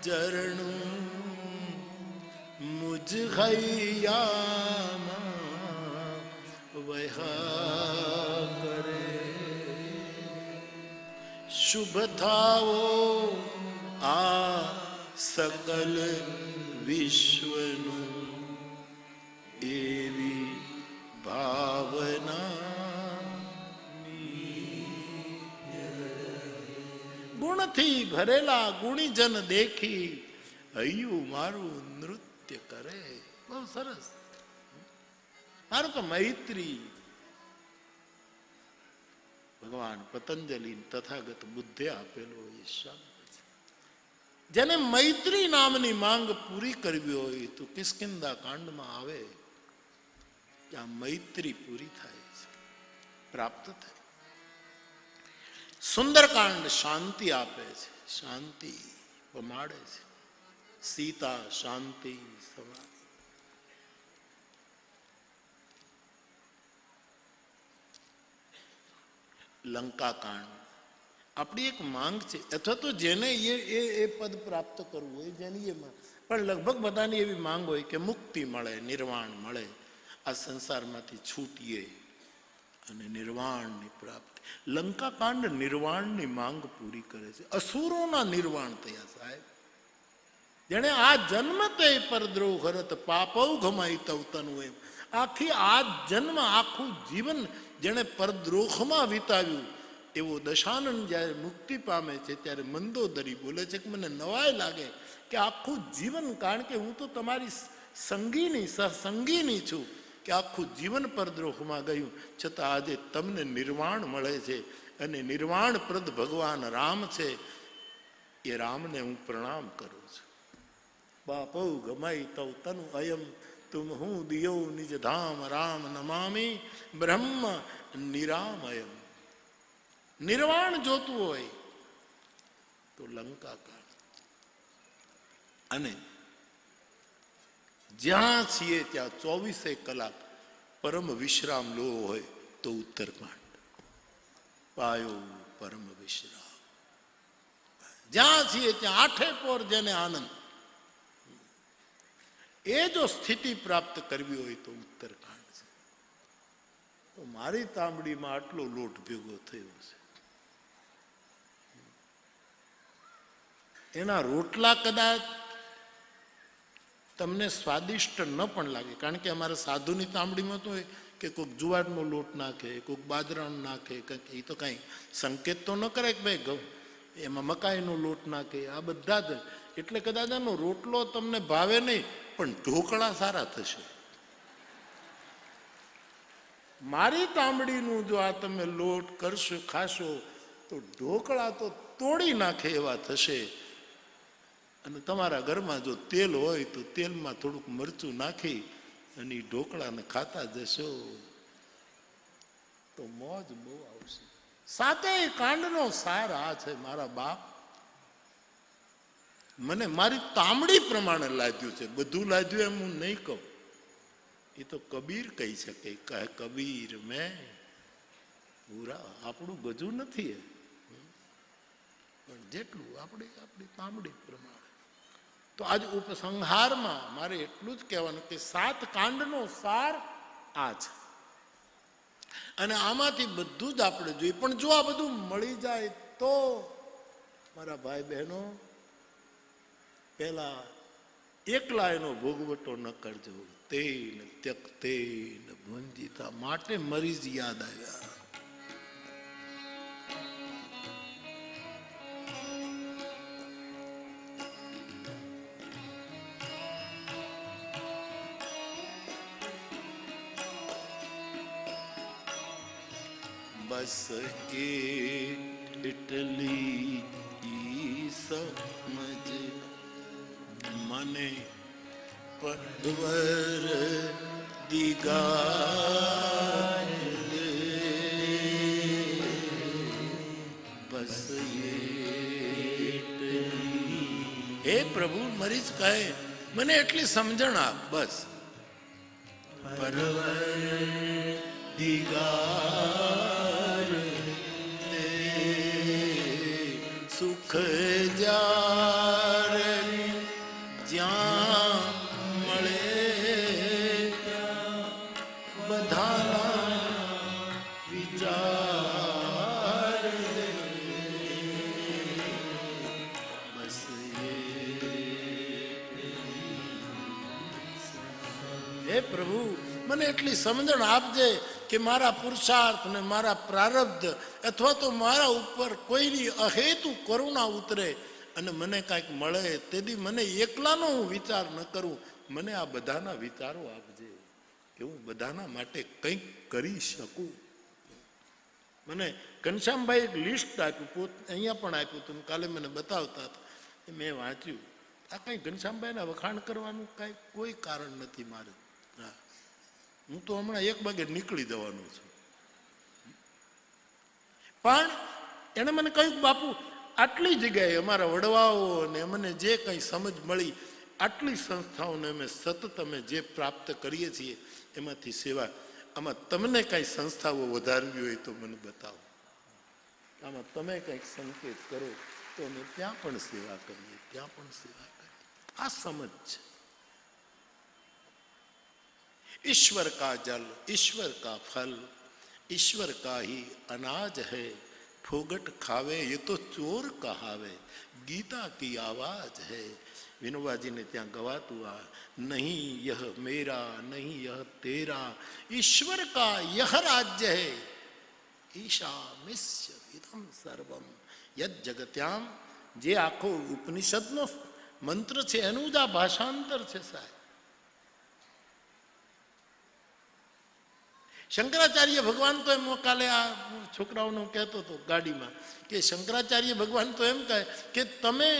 ઝરણું મુજ હૈયામાં વહ્યા કરે. શુભ થાઓ આ સકલ વિશ્વનું, એવી ભાવના. ગુણથી ભરેલા ગુણીજન દેખી હૈયું મારું નૃત્ય કરે. બહુ સરસ. મારું તો મૈત્રી ભગવાન પતંજલિ તથાગત બુદ્ધે આપેલો એ શબ્દ છે. જેને મૈત્રી નામની માંગ પૂરી કરવી હોય તો કિષ્કિંધા કાંડમાં આવે કે આ મૈત્રી પૂરી થાય છે, પ્રાપ્ત થાય. સુંદરકાંડ શાંતિ આપે છે, શાંતિ પમાડે છે. સીતા શાંતિ સમાધિ. લંકાકાંડ આપણી એક માંગ છે, અથવા તો જેને એ પદ પ્રાપ્ત કરવું હોય, જેની એ માંગ. પણ લગભગ બધાની એવી માંગ હોય કે મુક્તિ મળે, નિર્વાણ મળે, આ સંસારમાંથી છૂટીએ અને નિર્વાણની પ્રાપ્તિ. લંકાકાંડ નિર્વાણની માંગ પૂરી કરે છે. અસુરોના નિર્વાણ થયા સાહેબ. જેને આ જન્મ તે પરદ્રોહ હરત પાપૌ ઘમાઈ તવતનું. એમ આખી આ જન્મ, આખું જીવન જેને પરદ્રોહમાં વિતાવ્યું, એવો દશાનંદ જ્યારે મુક્તિ પામે છે ત્યારે મંદોદરી બોલે છે કે મને નવાય લાગે કે આખું જીવન, કારણ કે હું તો તમારી સંગીની સહસંગીની છું, કે આખું જીવન પરદ્રોહમાં ગયું, છતાં આજે તમને નિર્વાણ મળે છે. અને નિર્વાણપ્રદ ભગવાન રામ છે. એ રામને હું પ્રણામ કરું છું. બાપૌ ગમાઈ તવ તનુ અયમ તુમ હું દિયો નિજ ધામ રામ નમામી બ્રહ્મ નિરામયમ. નિર્વાણ જોતું હોય તો લંકા કાંડ. અને જ્યાં છીએ ત્યાં 24 કલાક પરમ વિશ્રામ લો હોય તો ઉત્તરકાંડ પાયો પરમ વિશ્રામ. જ્યાં છીએ ત્યાં આઠે પોર જેને આનંદ, એ જો સ્થિતિ પ્રાપ્ત કરવી હોય તો ઉત્તરકાંડ છે. તો મારી તાંબડીમાં આટલો લોટ ભેગો થયો છે. એના રોટલા કદાચ તમને સ્વાદિષ્ટ ન પણ લાગે, કારણ કે અમારા સાધુની તાંબડીમાં તો કે કોઈક જુવારનો લોટ નાખે, કોઈક બાજરાનો નાખે, એ તો કાંઈ સંકેત તો ન કરે કે ભાઈ ઘઉં એમાં મકાઈનો લોટ નાખે. આ બધા જ એટલે કદાચ એનો રોટલો તમને ભાવે નહીં, પણ ઢોકળા સારા થશે. મારી તાંબડીનું જો આ તમે લોટ કરશો ખાશો તો ઢોકળા તો તોડી નાખે એવા થશે. અને તમારા ઘરમાં જો તેલ હોય તો તેલમાં થોડુંક મરચું નાખી અને ઢોકળાને ખાતા જશો તો મોજ બહુ આવશે. સાતેય કાંડનો સાર આ છે મારા બાપ. મને મારી તાંબડી પ્રમાણે લાદ્યું છે. બધું લાદ્યું એમ હું નહીં કહું, એ તો કબીર કહી શકે. કહે કબીર મેં પૂરા, આપણું બધું નથી પણ જેટલું આપણી તાંબડી પ્રમાણે. તો આજ ઉપસંહારમાં મારે એટલું જ કહેવાનું કે 7 કાંડનો સાર આ છે. અને આમાંથી બધું જ આપણે જોઈએ. પણ જો આ બધું મળી જાય તો મારા ભાઈ બહેનો, પેલા એકલા એનો ભોગવટો ન કરજો. તેન ત્યક્તેન ભુંજીતા, માટે મરીજ યાદ આવ્યા. બસ એટલી સમજ મને પરવર દિગાર દે. બસ હે પ્રભુ, મરીજ કહે મને એટલી સમજણ આપ. બસ પરવર દિગાર દે, સુખ જાર જ્યાં મળે બધાના વિચાર દે. બસ હે પ્રભુ, મને એટલી સમજણ આપજે કે મારા પુરુષાર્થ ને મારા પ્રારબ્ધ અથવા તો મારા ઉપર કોઈની અહેતુ કરુણા ઉતરે અને મને કાંઈક મળે. તેથી મને એકલાનો હું વિચાર ન કરું, મને આ બધાના વિચારો આપજે કે હું બધાના માટે કંઈક કરી શકું. મને ઘનશ્યામભાઈ એક લિસ્ટ આપ્યું, અહીંયા પણ આપ્યું હતું, કાલે મને બતાવતા હતા, મેં વાંચ્યું. આ કંઈ ઘનશ્યામભાઈના વખાણ કરવાનું કાંઈ કોઈ કારણ નથી મારે. હા, હું તો હમણાં 1 વાગે નીકળી જવાનું છું. પણ એને મને કહ્યું, બાપુ આટલી જગ્યાએ અમારા વડવાઓ અને મને જે કંઈ સમજ મળી, આટલી સંસ્થાઓને અમે સતત અમે જે પ્રાપ્ત કરીએ છીએ એમાંથી સેવા, આમાં તમને કાંઈ સંસ્થાઓ વધારવી હોય તો મને બતાવો. આમાં તમે કંઈક સંકેત કરો તો અમે ત્યાં પણ સેવા કરીએ, ત્યાં પણ સેવા કરીએ. આ સમજ છે. ईश्वर का जल, ईश्वर का फल, ईश्वर का ही अनाज है. फोगट खावे ये तो चोर कहावे, गीता की आवाज है. विनोबा जी ने ત્યાં ગવાતું આ, નહીં यह मेरा नहीं यह तेरा, ईश्वर का यह राज्य है. ईशामिस्य इदं सर्वम यद जगत्याम. જે આખો ઉપનિષદનો મંત્ર છે એનું જ આ ભાષાંતર છે સાહેબ. શંકરાચાર્ય ભગવાન તો એમ, કાલે આ છોકરાઓને કહેતો હતો ગાડીમાં કે શંકરાચાર્ય ભગવાન તો એમ કહે કે તમે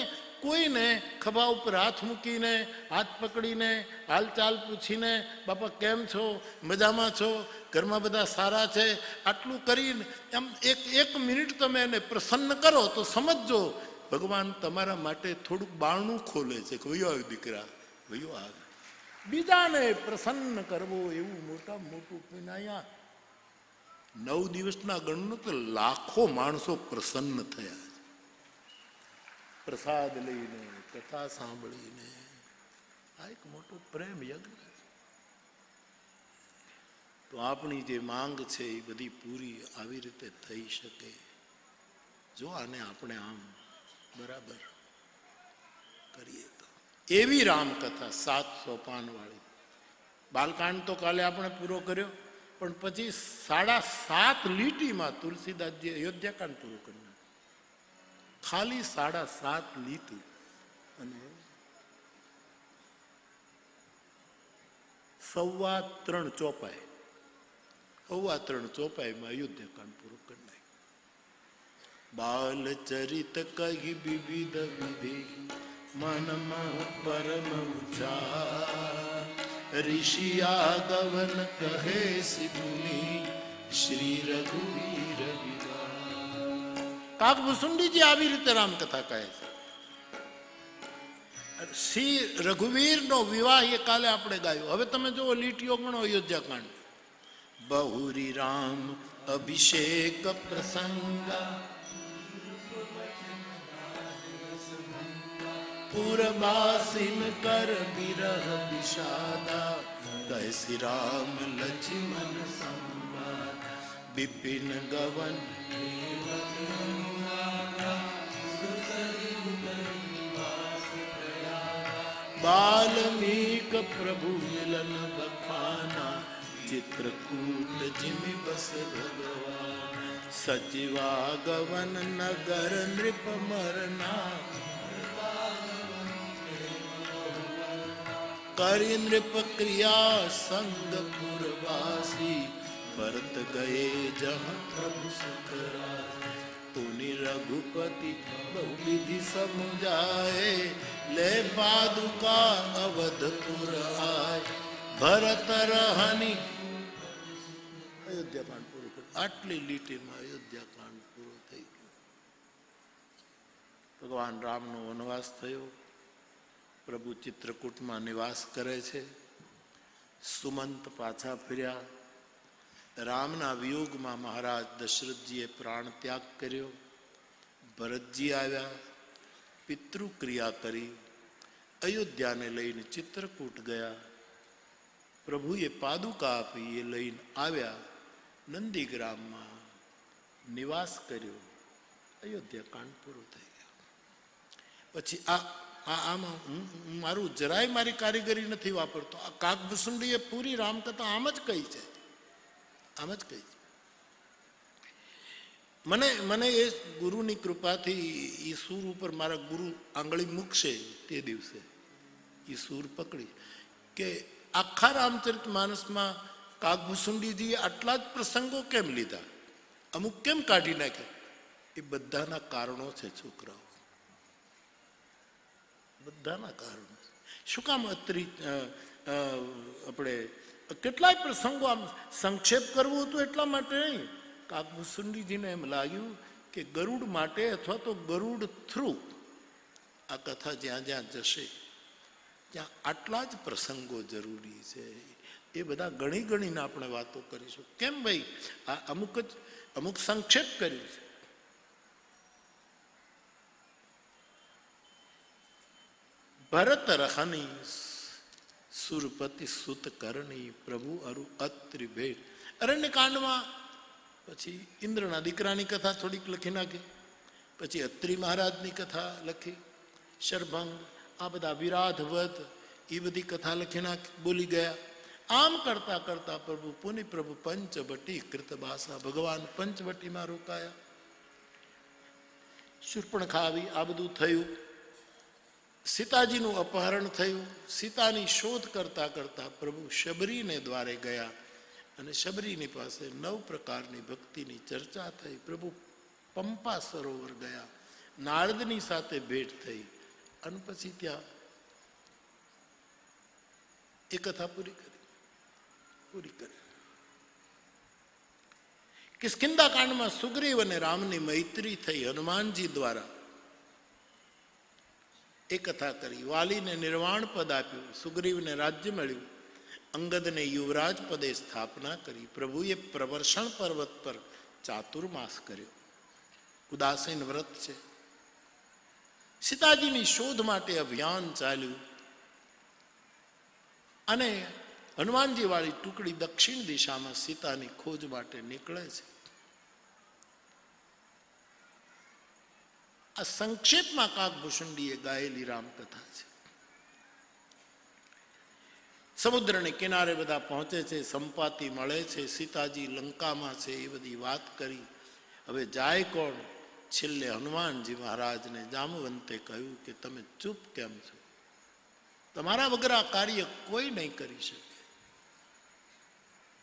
કોઈને ખભા ઉપર હાથ મૂકીને, હાથ પકડીને, હાલચાલ પૂછીને, બાપા કેમ છો, મજામાં છો, ઘરમાં બધા સારા છે, આટલું કરીને એમ એક મિનિટ તમે એને પ્રસન્ન કરો તો સમજજો ભગવાન તમારા માટે થોડુંક બારણું ખોલે છે કે વયો આવ્યો દીકરા, વયો આવે. બીજાને પ્રસન્ન કરવો એવું મોટા મોટું પુણ્ય. અહીંયા 9 દિવસના ગણનો તો લાખો માણસો પ્રસન્ન થયા છે પ્રસાદ લઈને, કથા સાંભળીને. આ એક મોટો પ્રેમ યજ્ઞ છે. તો આપણી જે માંગ છે એ બધી પૂરી આવી રીતે થઈ શકે જો આને આપણે આમ બરાબર કરીએ તો. એવી રામકથા 7 સોપાન વાળી. બાલકાંડ તો કાલે આપણે પૂરો કર્યો, પણ પછી 7.5 લીટીમાં તુલસીદાસજી અયોધ્યાકાંડ પૂરું કર્યું. ખાલી 7.5 લીટી અને 3.25 ચોપાઈ. 3.25 ચોપાઈમાં અયોધ્યાકાંડ પૂરું કરી નાખ્યું. બાલ ચરિત કહી વિવિધ વિધિ મનમાં પરમ ઉચાર ઋષિ આગવન કહે સિમુનિ શ્રી રઘુવીર વિવાર. કાગભૂસુંડીજી આવી રીતે રામકથા કહે છે. શ્રી રઘુવીરનો વિવાહ એ કાલે આપણે ગાયો. હવે તમે જુઓ લીટીઓ ગણો અયોધ્યાકાંડ. બહુરી રામ અભિષેક પ્રસંગા પુરબાસીન કર વિરહ વિષાદા કૈસી રામ લક્ષ્મણ સંવાદ બિપિન ગવન બાલ્મીક પ્રભુ મિલન બખાના ચિત્રકૂટ જીમી બસ ભગવાન સચિવા ગવન નગર નૃપ મરના કરી નૃપ ક્રિયા સંગ પુરવાસી ભરત ગયે જહ પ્રભુ સુખરા તુનિ રઘુપતિ બહુવિધિ સમુજાય લે પાદુકા અવધપુર આય ભરત રહની. અયોધ્યાકાંડ પૂરું કર્યું. આટલી લીટીમાં અયોધ્યાકાંડ પૂરું થઈ ગયું. ભગવાન રામનો વનવાસ થયો. પ્રભુ ચિત્રકૂટમાં નિવાસ કરે છે. સુમંત પાછા ફર્યા. રામના વિયોગમાં મહારાજ દશરથજીએ પ્રાણ ત્યાગ કર્યો. ભરતજી આવ્યા, પિતૃક્રિયા કરી, અયોધ્યાને લઈને ચિત્રકૂટ ગયા. પ્રભુએ પાદુકા આપી, એ લઈને આવ્યા. નંદીગ્રામમાં નિવાસ કર્યો. અયોધ્યાકાંડ પૂરું થઈ ગયું. પછી આમાં હું મારું જરાય મારી કારીગરી નથી વાપરતો. આ કાગભૂસુંડીએ પૂરી રામકથા આમ જ કહી છે. આમ જ કહી છે. મને એ ગુરુની કૃપાથી એ સૂર ઉપર મારા ગુરુ આંગળી મૂકશે તે દિવસે એ સૂર પકડી કે આખા રામચરિત માનસમાં કાગભૂસુંડીજીએ આટલા જ પ્રસંગો કેમ લીધા, અમુક કેમ કાઢી નાખ્યા. એ બધાના કારણો છે છોકરાઓ, બધાના કારણો. શું કામ અત્રી આપણે કેટલાય પ્રસંગો આમ સંક્ષેપ કરવું હતું એટલા માટે નહીં. કાગભૂસુંડીજીને એમ લાગ્યું કે ગરુડ માટે અથવા તો ગરુડ થ્રુ આ કથા જ્યાં જ્યાં જશે ત્યાં આટલા જ પ્રસંગો જરૂરી છે. એ બધા ગણી ગણીને આપણે વાતો કરીશું. કેમ ભાઈ આ અમુક સંક્ષેપ કર્યું છે. ભરત રહની સુરપતિ સુત કરણી પ્રભુ અરુ અત્રિ ભેટ. અરણ્યકાંડમાં પછી ઇન્દ્રના દીકરાની કથા થોડીક લખી નાખી, પછી અત્રિ મહારાજની કથા લખી, શરભંગ, આ બધા વિરાધવત એ બધી કથા લખી નાખી, બોલી ગયા. આમ કરતા કરતા પ્રભુ પંચવટી કૃતભાષા, ભગવાન પંચવટીમાં રોકાયા. શૂર્પણખા આવી, આ બધું થયું. સીતાજીનું અપહરણ થયું. સીતાની શોધ કરતા કરતા પ્રભુ શબરીને દ્વારે ગયા અને શબરીની પાસે 9 પ્રકારની ભક્તિની ચર્ચા થઈ. પ્રભુ પંપા સરોવર ગયા, નારદની સાથે ભેટ થઈ અને પછી ત્યાં એ કથા પૂરી કરી. કિષ્કિંધા કાંડમાં સુગ્રીવ અને રામની મૈત્રી થઈ હનુમાનજી દ્વારા. એ કથા કરી. વાલીને નિર્વાણ પદ આપ્યું, સુગ્રીવને રાજ્ય મળ્યું, અંગદને યુવરાજ પદે સ્થાપના કરી. પ્રભુએ પ્રવર્ષણ પર્વત પર ચાતુર્માસ કર્યો. ઉદાસીન વ્રત છે. સીતાજીની શોધ માટે અભિયાન ચાલ્યું અને હનુમાનજી વાળી ટુકડી દક્ષિણ દિશામાં સીતાની ખોજ માટે નીકળે છે. આ સંક્ષેપમાં કાકભૂષણજીએ ગાયેલી રામકથા છે. સમુદ્રને કિનારે બધા પહોંચે છે, સંપાતિ મળે છે, સીતાજી લંકામાં છે, એ બધી વાત કરી. હવે જાય કોણ? છેલ્લે હનુમાનજી મહારાજને જામવંતે કહ્યું કે તમે ચૂપ કેમ છો? તમારા વગર આ કાર્ય કોઈ નહીં કરી શકે.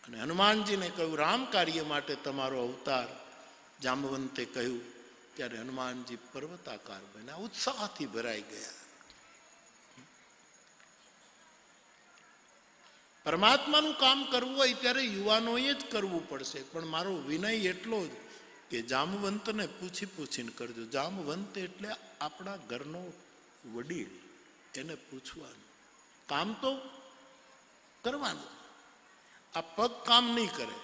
અને હનુમાનજીને કહ્યું રામ કાર્ય માટે તમારો અવતાર. જામવંતે કહ્યું ત્યારે હનુમાનજી પર્વતાકાર બન્યા, ઉત્સાહથી ભરાઈ ગયા. પરમાત્માનું કામ કરવું હોય ત્યારે યુવાનોએ જ કરવું પડશે. પણ મારો વિનય એટલો જ કે જામવંતને પૂછી પૂછીને કરજો. જામવંત એટલે આપણા ઘરનો વડીલ, એને પૂછવાનું. કામ તો કરવાનું. આ પગ કામ નહીં કરે.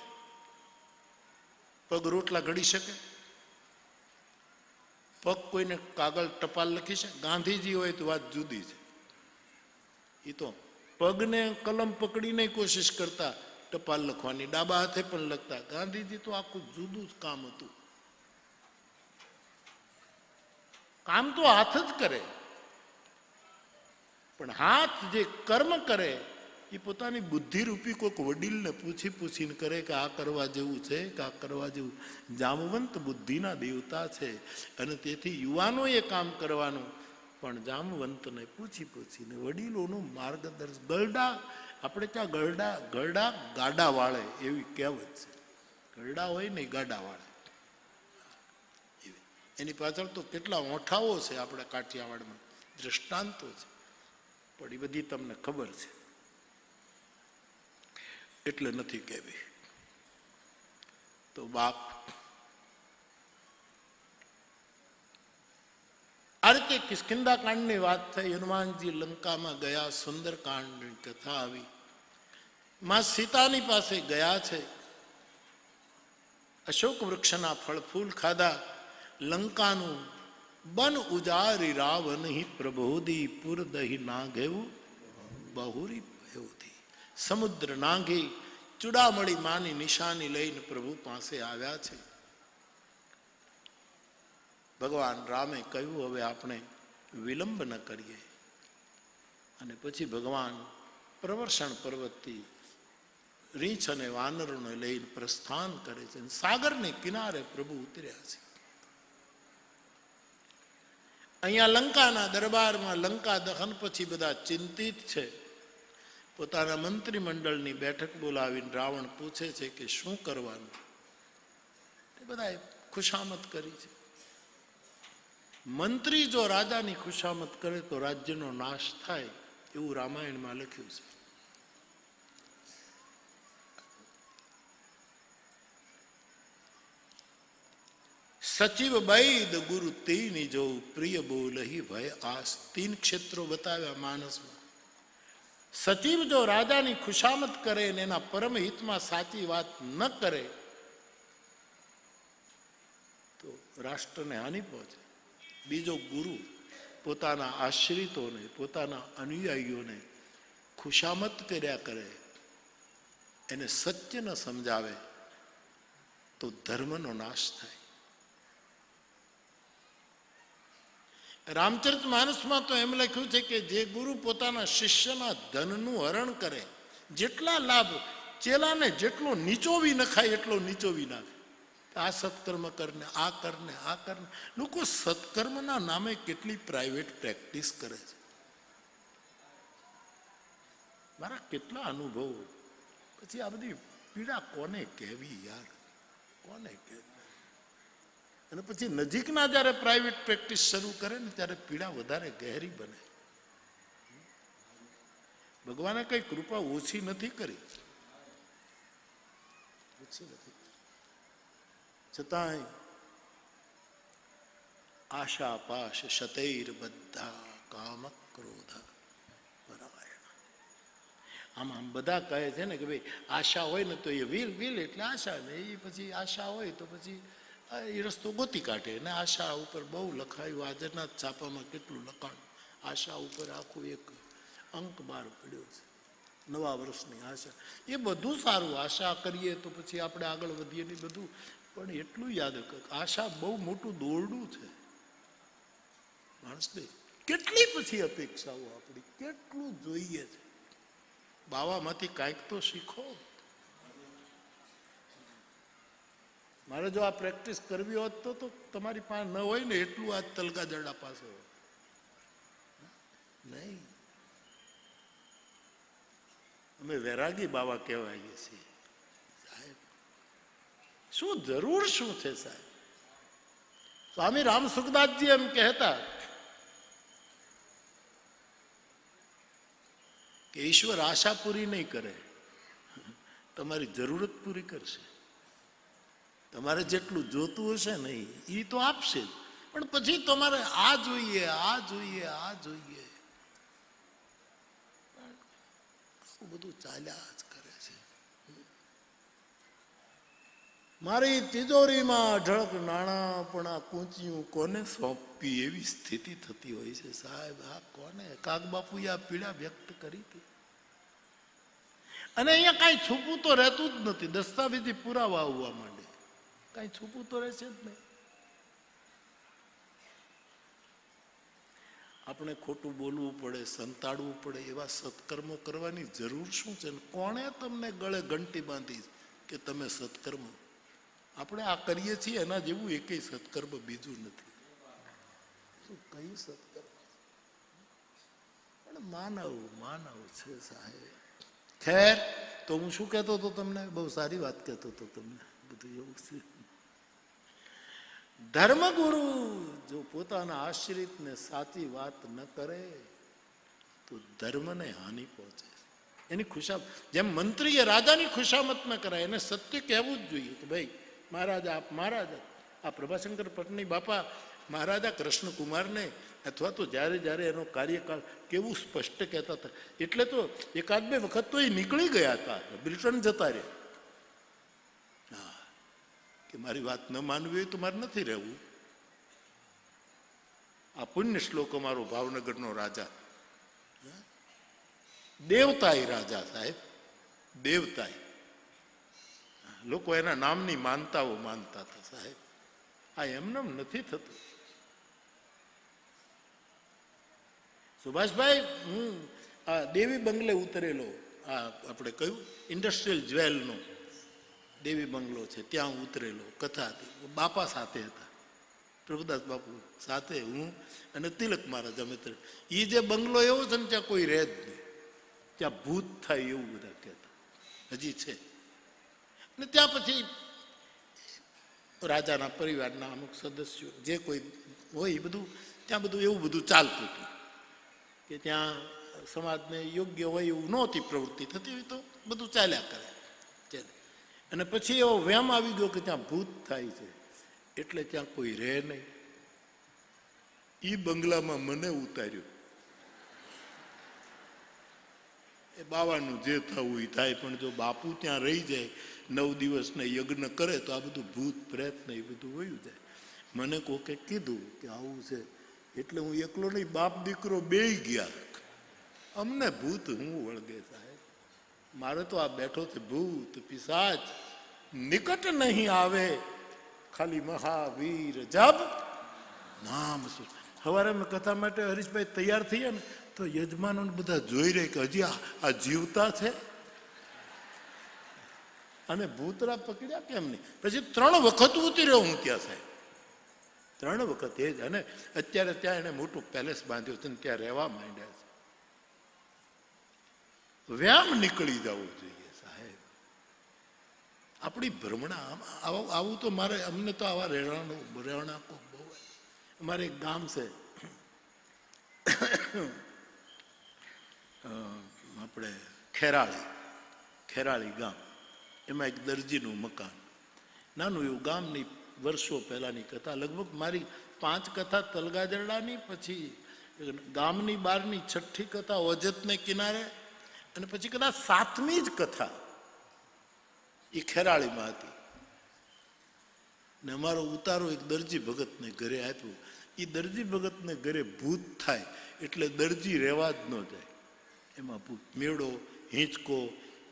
પગ રોટલા ઘડી શકે? પગ કોઈને કાગળ ટપાલ લખી શકે? ગાંધીજી હોય તો વાત જુદી છે. એ તો પગને કલમ પકડીને કોશિશ કરતા ટપાલ લખવાની, ડાબા હાથે પણ લખતા. ગાંધીજી તો આખું જુદું જ કામ હતું. કામ તો હાથ જ કરે, પણ હાથ જે કર્મ કરે એ પોતાની બુદ્ધિ રૂપી કોઈક વડીલને પૂછી પૂછીને કરે કે આ કરવા જેવું છે કે આ કરવા જેવું. જામવંત બુદ્ધિના દેવતા છે અને તેથી યુવાનોએ કામ કરવાનું, પણ જામવંતને પૂછી પૂછીને વડીલોનું માર્ગદર્શન. ગરડા આપણે ત્યાં ગરડા ગાડા વાળે એવી કહેવત છે. ગરડા હોય ને ગાડા વાળે. એની પાછળ તો કેટલા ઓઠાઓ છે આપણા કાઠિયાવાડમાં, દ્રષ્ટાંતો છે, પણ એ બધી તમને ખબર છે એટલે નથી કહેવી. તો બાપ આ રીતે કિષ્કિંધા કાંડની વાત થઈ. હનુમાનજી લંકામાં ગયા, સુંદરકાંડની કથા આવી. માં સીતાની પાસે ગયા છે, અશોક વૃક્ષના ફળ ફૂલ ખાધા. લંકાનું બન ઉજારી રાવણ પ્રબોધી, પુર દહી નાઘેવું બહુરી ભયોથી. સમુદ્ર નાંઘી ચૂડામણી માની નિશાની લઈને પ્રભુ પાસે આવ્યા છે. ભગવાન રામે કહ્યું હવે આપણે વિલંબ ન કરીએ. અને પછી ભગવાન પ્રવર્ષણ પર્વતથી રીંછ અને વાનરોને લઈને પ્રસ્થાન કરે છે. સાગરને કિનારે પ્રભુ ઉતર્યા છે. અહીંયા લંકાના દરબારમાં લંકા દહન પછી બધા ચિંતિત છે. પોતાના મંત્રીમંડળની બેઠક બોલાવીને રાવણ પૂછે છે કે શું કરવાનું. એ બધાએ ખુશામત કરી છે. મંત્રી જો રાજાની ખુશામત કરે તો રાજ્યનો નાશ થાય, એવું રામાયણમાં લખ્યું છે. સચિવ બૈદ ગુરુ તીની જો પ્રિય બોલહી ભય આસ. 3 ક્ષેત્રો બતાવ્યા માનસમાં. સચિવ જો રાજાની ખુશામત કરે ને એના પરમ હિતમાં સાચી વાત ન કરે તો રાષ્ટ્રને હાનિ પહોંચે. બીજો ગુરુ પોતાના આશ્રિતોને, પોતાના અનુયાયીઓને ખુશામત કર્યા કરે, એને સત્ય ન સમજાવે તો ધર્મનો નાશ થાય. રામચરિત માનસમાં તો એમ લખ્યું છે કે જે ગુરુ પોતાના શિષ્યના ધનનું હરણ કરે, જેટલા લાભ ચેલાને જેટલો નીચોવી નખાય એટલો નીચોવી નાખે. આ સત્કર્મ કરને, આ કરને, આ કરને. લોકો સત્કર્મના નામે કેટલી પ્રાઇવેટ પ્રેક્ટિસ કરે છે. મારા કેટલા અનુભવો. પછી આ બધી પીડા કોને કહેવી યાર, કોને કહેવી. અને પછી નજીકના જ્યારે પ્રાઇવેટ પ્રેક્ટિસ શરૂ કરે ને ત્યારે પીડા વધારે ગહેરી બને. ભગવાને કઈ કૃપા ઓછી નથી કરી, ઓછી નથી. છતાંય આશા પાશ શતૈર બધા કામ ક્રોધ પરાયણ. આમ બધા કહે છે ને કે ભાઈ આશા હોય ને તો એ વીલ એટલે આશા, ને એ પછી આશા હોય તો પછી એ રસ્તો ગોતી કાઢે. ને આશા ઉપર બહુ લખાયું, આજના છાપામાં કેટલું લખાણ આશા ઉપર, આખું એક અંક બહાર પડ્યો છે, નવા વર્ષની આશા. એ બધું સારું, આશા કરીએ તો પછી આપણે આગળ વધીએ નહીં બધું, પણ એટલું યાદ કર આશા બહુ મોટું દોરડું છે માણસને. કેટલી પછી અપેક્ષાઓ આપણી, કેટલું જોઈએ છે. બાવામાંથી કાંઈક તો શીખો. મારે જો આ પ્રેક્ટિસ કરવી હોત તો તમારી પાસે ન હોય ને એટલું આ તલગા જરડા પાસે હોય નહીં. અમે વૈરાગી બાવા કહેવાઈએ છીએ સાહેબ. શું જરૂર શું છે સાહેબ? સ્વામી રામ સુખદાસજી એમ કહેતા કે ઈશ્વર આશા પૂરી નહીં કરે, તમારી જરૂરત પૂરી કરશે. તમારે જેટલું જોતું હશે ને એ તો આપશે જ, પણ પછી તમારે આ જોઈએ, આ જોઈએ, આ જોઈએ, બધું ચાલ્યા જ કરે છે. મારી તિજોરીમાં અઢળક નાણાં પણ આ કૂંચિયું કોને સોંપી એવી સ્થિતિ થતી હોય છે સાહેબ. આ કોને? કાગબાપુએ આ પીડા વ્યક્ત કરી હતી. અને અહીંયા કાંઈ છૂપું તો રહેતું જ નથી, દસ્તાવેજી પુરાવા આવવા માંડે, કાંઈ છૂપું તો રહેશે જ નહીં. આપણે ખોટું બોલવું પડે, સંતાડવું પડે, એવા સત્કર્મો કરવાની જરૂર શું છે? કોણે તમને ગળે ઘંટી બાંધી કે તમે સત્કર્મો? આપણે આ કરીએ છીએ એના જેવું એકેય સત્કર્મ બીજું નથી. શું કયું સત્કર્મ? પણ માનવ છે સાહેબ. ખેર, તો હું શું કહેતો હતો તમને? બહુ સારી વાત કહેતો હતો તમને. બધું એવું છે. ધર્મગુરુ જો પોતાના આશ્રિતને સાચી વાત ન કરે તો ધર્મને હાનિ પહોંચે. એની જેમ મંત્રીએ રાજાની ખુશામત ન કરાય, એને સત્ય કહેવું જ જોઈએ કે ભાઈ મહારાજા, આ પ્રભાશંકર પટની બાપા મહારાજા કૃષ્ણકુમારને અથવા તો જ્યારે જ્યારે એનો કાર્યકાળ કેવું સ્પષ્ટ કહેતા હતા. એટલે તો એકાદ બે વખત તો એ નીકળી ગયા હતા, બ્રિટન જતા રહ્યા. કે મારી વાત ન માનવી હોય તો મારે નથી રહેવું. આ પુણ્ય શ્લોક અમારો ભાવનગરનો રાજા, દેવતાઈ રાજા સાહેબ, દેવતાઈ. લોકો એના નામની માનતાઓ માનતા હતા સાહેબ. આ એમને નથી થતું. સુભાષભાઈ, હું આ દેવી બંગલે ઉતરેલો, આ આપણે કયું ઇન્ડસ્ટ્રીયલ જ્વેલનો દેવી બંગલો છે, ત્યાં ઉતરેલો. કથા હતી, બાપા સાથે હતા, પ્રભુદાસ બાપુ સાથે, હું અને તિલક મહારાજ. અમે એ જે બંગલો એવો છે ને ત્યાં કોઈ રહે જ નહીં, ત્યાં ભૂત થાય એવું બધા કહેતા, હજી છે. ને ત્યાં પછી રાજાના પરિવારના અમુક સદસ્યો જે કોઈ હોય એ બધું ત્યાં બધું એવું બધું ચાલતું હતું કે ત્યાં સમાજને યોગ્ય હોય એવું નહોતી પ્રવૃત્તિ થતી હોય તો બધું ચાલ્યા કરે. અને પછી એવો વ્યામ આવી ગયો કે ત્યાં ભૂત થાય છે એટલે ત્યાં કોઈ રહે નહીં. એ બંગલામાં મને ઉતાર્યો. એ બાવાનું જે થવું એ થાય, પણ જો બાપુ ત્યાં રહી જાય, 9 દિવસને યજ્ઞ કરે તો આ બધું ભૂત પ્રેત ને એ બધું વયું જાય. મને કોકે કીધું કે આવું છે એટલે હું એકલો નહીં, બાપ દીકરો બેય ગયા. અમને ભૂત હું વળગે સાહેબ. મારે તો આ બેઠો છે ભૂત પિશાચ નિકટ નહીં આવે, ખાલી મહાવીર જબ નામ. સવારે મેં કથા માટે હરીશભાઈ તૈયાર થયા ને તો યજમાનો બધા જોઈ રહે કે હજી આ જીવતા છે અને ભૂતરા પકડ્યા કેમ નહીં. પછી 3 વખત ઉતર્યો હું ત્યાં સાહેબ, 3 વખત એ જ. અને અત્યારે ત્યાં એને મોટું પેલેસ બાંધ્યું છે ને ત્યાં રહેવા માંડ્યા છે. વ્યામ નીકળી જવું જોઈએ સાહેબ. આપણી ભ્રમણા આવું તો મારે, અમને તો આવા રહેણાંકો બહુ. અમારે એક ગામ છે આપણે ખેરાળી ગામ, એમાં એક દરજીનું મકાન, નાનું એવું ગામની વર્ષો પહેલાંની કથા. લગભગ મારી 5 કથા તલગાજરડાની, પછી ગામની બહારની છઠ્ઠી કથા ઓજતને કિનારે, અને પછી કદાચ સાતમી જ કથા એ ખેરાળીમાં હતી. ને અમારો ઉતારો એક દરજી ભગતને ઘરે આપ્યો. એ દરજી ભગતને ઘરે ભૂત થાય એટલે દરજી રહેવા જ ન જાય. એમાં ભૂત, મેળો, હિંચકો,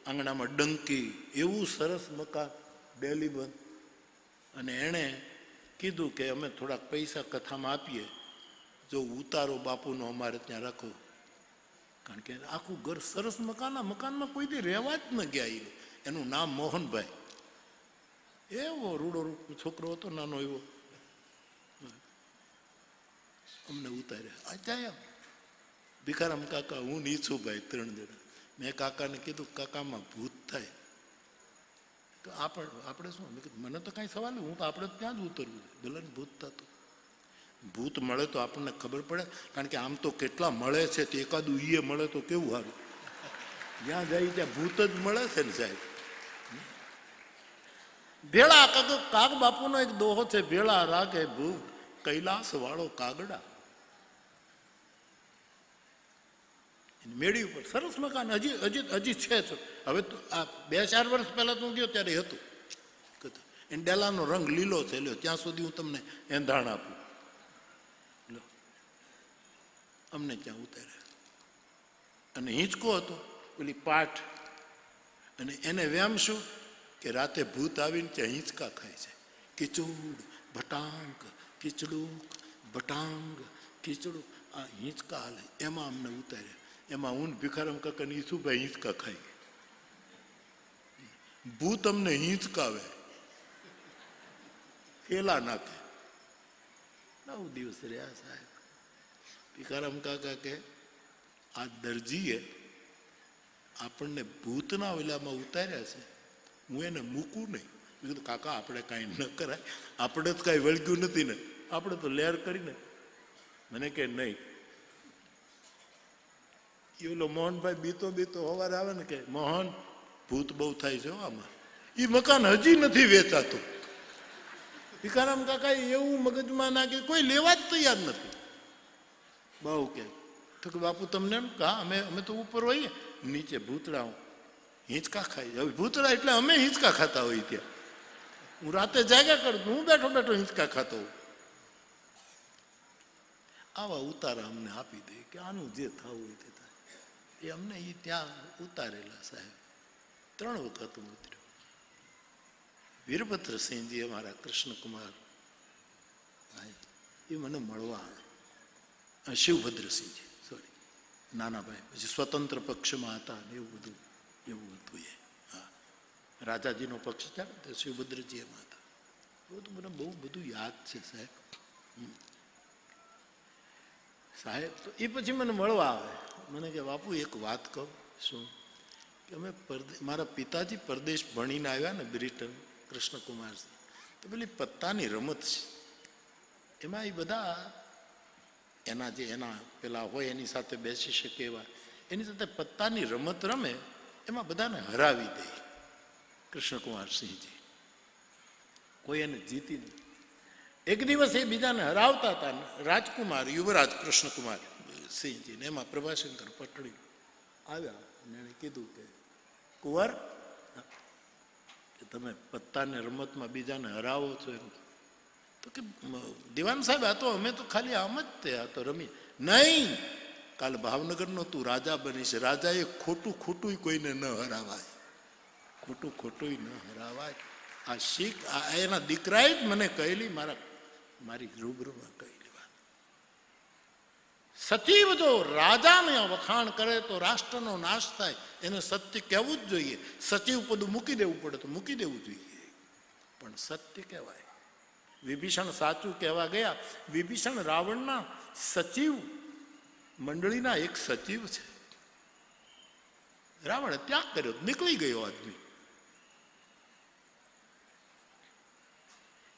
આંગણામાં ડંકી, એવું સરસ મકાન ડેલી બંધ. અને એણે કીધું કે અમે થોડાક પૈસા કથામાં આપીએ, જો ઉતારો બાપુનો અમારે ત્યાં રાખો. કારણ કે આખું ઘર સરસ મકાનમાં કોઈથી રહેવા જ ન ગયા. એનું નામ મોહનભાઈ. એવો રૂડો છોકરો હતો, નાનો એવો. અમને ઉતાર્યા. આ ભીખારામ કાકા, હું નીચુભાઈ, 3 જણા. મેં કાકાને કીધું કાકામાં ભૂત થાય તો આપણે શું? મેં કીધું મને તો કાંઈ સવાલ, હું તો આપણે ત્યાં જ ઉતરવું છે. ભલે ભૂત થતું. ભૂત મળે તો આપણને ખબર પડે. કારણ કે આમ તો કેટલા મળે છે, તે એકાદું ઈએ મળે તો કેવું સારું. જ્યાં જાય ત્યાં ભૂત જ મળે છે ને સાહેબ. ભેળા કાગ બાપુનો એક દોહો છે, ભેળા રાગે ભૂત કૈલાસ વાળો કાગડા. મેળી ઉપર સરસ મકાન હજી છે. હવે તો આ 2-4 વર્ષ પહેલા તું ગયો ત્યારે હતું. એને ડેલાનો રંગ લીલો છે. લ્યો, ત્યાં સુધી હું તમને એંધાણ આપું. લો, અમને ત્યાં ઉતાર્યા. અને હિંચકો હતો, પેલી પાઠ. અને એને વ્યામ શું કે રાતે ભૂત આવીને ત્યાં હિંચકા ખાય છે. કીચુડ ભટાંગ, કીચડુક ભટાંગ, કીચડુક. આ હિંચકા હાલે. એમાં અમને ઉતાર્યા. એમાં હું ભીખારામ કાકા ની ઈસુભાઈ હિંચકા ખાઈ. ભૂત અમને હિંચકાવે, ખેલા નાખે. 9 દિવસ રહ્યા સાહેબ. ભીખારામ કાકા કે આ દરજીએ આપણને ભૂતના ઓલામાં ઉતાર્યા છે, હું એને મૂકું નહીં. મેં કીધું કાકા આપણે કાંઈ ન કરાય, આપણે જ કાંઈ વળગ્યું નથી ને, આપણે તો લહેર કરીને. મને કે નહીં. એ ઓલો મોહનભાઈ બીતો સવારે આવે ને કે મોહન ભૂત બહુ થાય છે આમાં. એ મકાન હજી નથી વેચાતું. ભીખારામ કાકા એવું મગજમાં નાખે, કોઈ લેવા જ તૈયાર નથી. બહુ કે તો કે બાપુ તમને એમ કહા અમે તો ઉપર હોઈએ, નીચે ભૂતડા હિંચકા ખાઈ. હવે ભૂતડા એટલે અમે હિંચકા ખાતા હોઈએ ત્યાં. હું રાતે જાગ્યા કરું, હું બેઠો હિંચકા ખાતો હોઉં. આવા ઉતારા અમને આપી દે કે આનું જે થવું હોય તે થાય. એ અમને એ ત્યાં ઉતારેલા સાહેબ. 3 વખત હું ઉતર્યો. વીરભદ્રસિંહજી અમારા કૃષ્ણકુમાર એ મને મળવા, શિવભદ્રસિંહજી સોરી નાના ભાઈ, પછી સ્વતંત્ર પક્ષમાં હતા ને એવું હતું એ. હા, રાજાજીનો પક્ષ છે ને તે શિવભદ્રજી એમાં હતા. એવું તો મને બહુ બધું યાદ છે સાહેબ. સાહેબ તો એ પછી મને મળવા આવે. મને કે બાપુ એક વાત કહું. શું? કે અમે મારા પિતાજી પરદેશ ભણીને આવ્યા ને બ્રિટન, કૃષ્ણકુમારસિંહ. તો પેલી પત્તાની રમત છે, એમાં એ બધા એના પેલા હોય એની સાથે બેસી શકે એવા, એની સાથે પત્તાની રમત રમે, એમાં બધાને હરાવી દે કૃષ્ણકુમારસિંહજી. કોઈ એને જીતી નહીં. એક દિવસ એ બીજાને હરાવતા હતા, રાજકુમાર યુવરાજ કૃષ્ણકુમાર સિંહજી ને એમાં પ્રભાશંકર પટણી આવ્યા અને એને કીધું કે કુંવર, કે તમે પત્તાને રમતમાં બીજાને હરાવો છો એમ. તો કે દિવાન સાહેબ આ તો અમે તો ખાલી આમ જ તે આ તો રમી. નહીં, કાલે ભાવનગરનો તું રાજા બનીશ. રાજાએ ખોટું કોઈને ન હરાવાય, ખોટું ન હરાવાય. આ શીખ એના દીકરાએ જ મને કહેલી, મારી રૂબરૂમાં કહેલી વાત. સચિવ જો રાજાને વખાણ કરે તો રાષ્ટ્રનો નાશ થાય. એને સત્ય કહેવું જ જોઈએ. સચિવ પદ મૂકી દેવું પડે તો મૂકી દેવું જોઈએ, પણ સત્ય કહેવાય. વિભીષણ સાચું કહેવા ગયા. વિભીષણ રાવણના સચિવ મંડળીના એક સચિવ છે. રાવણે ત્યાગ કર્યો, નીકળી ગયો આદમી.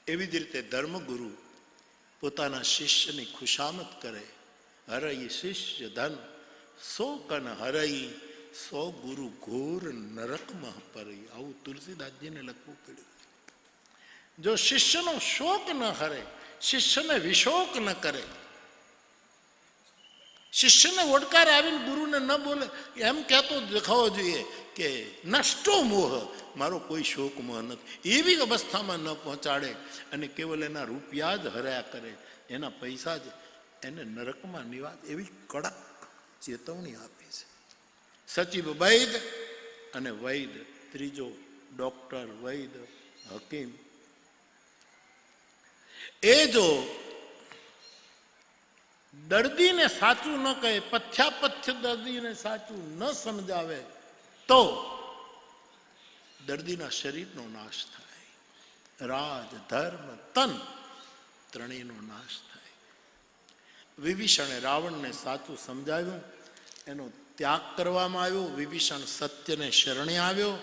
એવી જ રીતે ધર્મગુરુ પોતાના શિષ્યની ખુશામત કરે. હરઈ શિષ્ય ધન 100 કન હરઈ, 100 ગુરુ ઘોર નરકમાં પરઈ. આવું તુલસીદાસજીને લખવું પડ્યું. જો શિષ્યનો શોક ન હરે, શિષ્યને વિશોક ન કરે, શિષ્યને ઓડકાર આવીને ગુરુને ન બોલે એમ કહેતો દેખાવો જોઈએ કે નષ્ટો મોહ, મારો કોઈ શોક મોહ નથી, એવી અવસ્થામાં ન પહોંચાડે અને કેવલ એના રૂપિયા જ હર્યા કરે, એના પૈસા જ એને નરકમાં નિવાસ, એવી કડક ચેતવણી આપી છે. સચિવ વૈદ અને વૈદ ત્રીજો ડોક્ટર, વૈદ, હકીમ, એ જો દર્દીને સાચું ન કહે, પથ્યાપથ્ય દર્દીને સાચું ન સમજાવે તો દર્દીના શરીરનો નાશ થાય, રાજ, ધર્મ, તન ત્રણેયનો નાશ થાય. વિભીષણે રાવણને સાચું સમજાવ્યું, એનો ત્યાગ કરવામાં આવ્યો. વિભીષણ સત્યને શરણે આવ્યો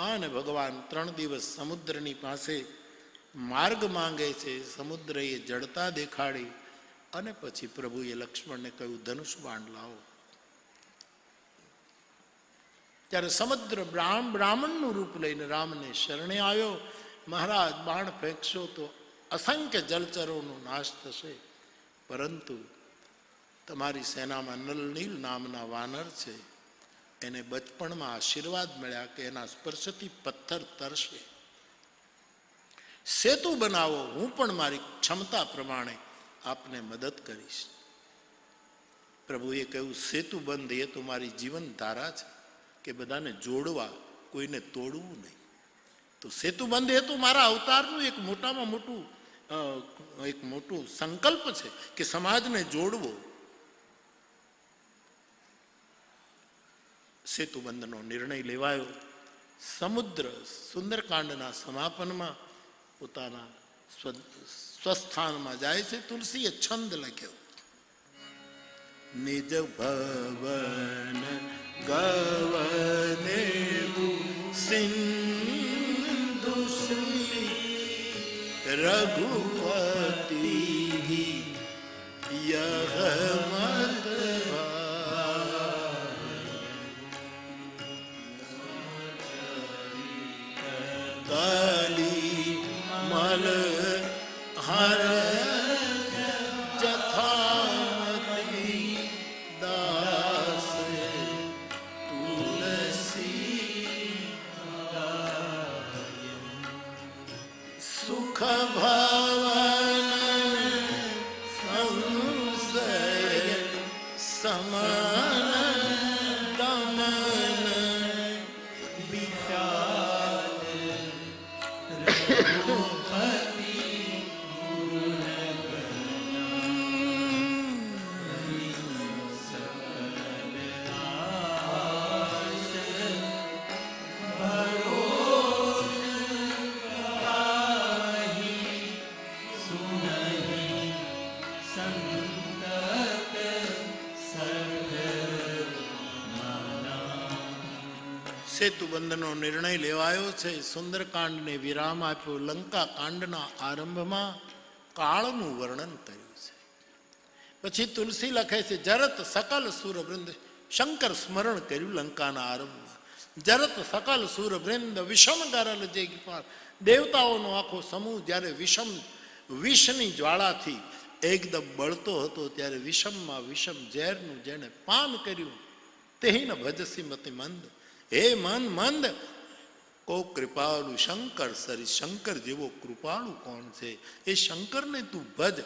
અને ભગવાન 3 દિવસ સમુદ્રની પાસે માર્ગ માંગે છે. સમુદ્રએ જડતા દેખાડી અને પછી પ્રભુએ લક્ષ્મણને કહ્યું, ધનુષ બાણ લાવો. ત્યારે સમુદ્ર બ્રાહ્મણનું રૂપ લઈને રામને શરણે આવ્યો. મહારાજ, બાણ ફેંકશો તો અસંખ્ય જલચરોનો નાશ થશે, પરંતુ તમારી સેનામાં નલનીલ નામના વાનર છે, એને બચપણમાં આશીર્વાદ મળ્યા કે એના સ્પર્શથી પથ્થર તરશે. સેતુ બનાવો, હું પણ મારી ક્ષમતા પ્રમાણે આપને મદદ કરીશ. પ્રભુએ કહ્યું, સેતુ બંધ એ તો મારી જીવન ધારા છે કે બધાને જોડવા, કોઈને તોડવું નહીં. તો સેતુ બંધ એ તો મારા અવતારનું એક મોટામાં મોટું સંકલ્પ છે કે સમાજને જોડવો. સેતુબંધનો નિર્ણય લેવાયો. સમુદ્ર સુંદરકાંડના સમાપનમાં પોતાના સ્વસ્થાનમાં જાય છે. તુલસીએ છંદ લખ્યો, નિજ ભવન ગવદેવું સિંધુ રઘુપતિ યહ મત કાલી મલ હર જથામતી દાસ તુલસી સુખ ભવન સંશય સમન દમન વિચાર સેતુબંધનો નિર્ણય લેવાયો છે. સુંદરકાંડને વિરામ આપ્યો. લંકા કાંડના આરંભમાં કાળનું વર્ણન કર્યું છે. પછી તુલસી લખે છે, જરત સકલ સુરવૃંદ, શંકર સ્મરણ કર્યું લંકાના આરંભમાં. જરત સકલ સુરવૃંદ વિષમ ગરલ જે પાર, દેવતાઓનો આખો સમૂહ જ્યારે વિષની જ્વાળાથી એકદમ બળતો હતો ત્યારે વિષમમાં વિષમ ઝેરનું જેણે પાન કર્યું તેહીન ભજસી મતિ મંદ. હે મન મંદ, કો કૃપાળુ શંકર સરી, શંકર જેવો કૃપાળુ કોણ છે, એ શંકરને તું ભજ.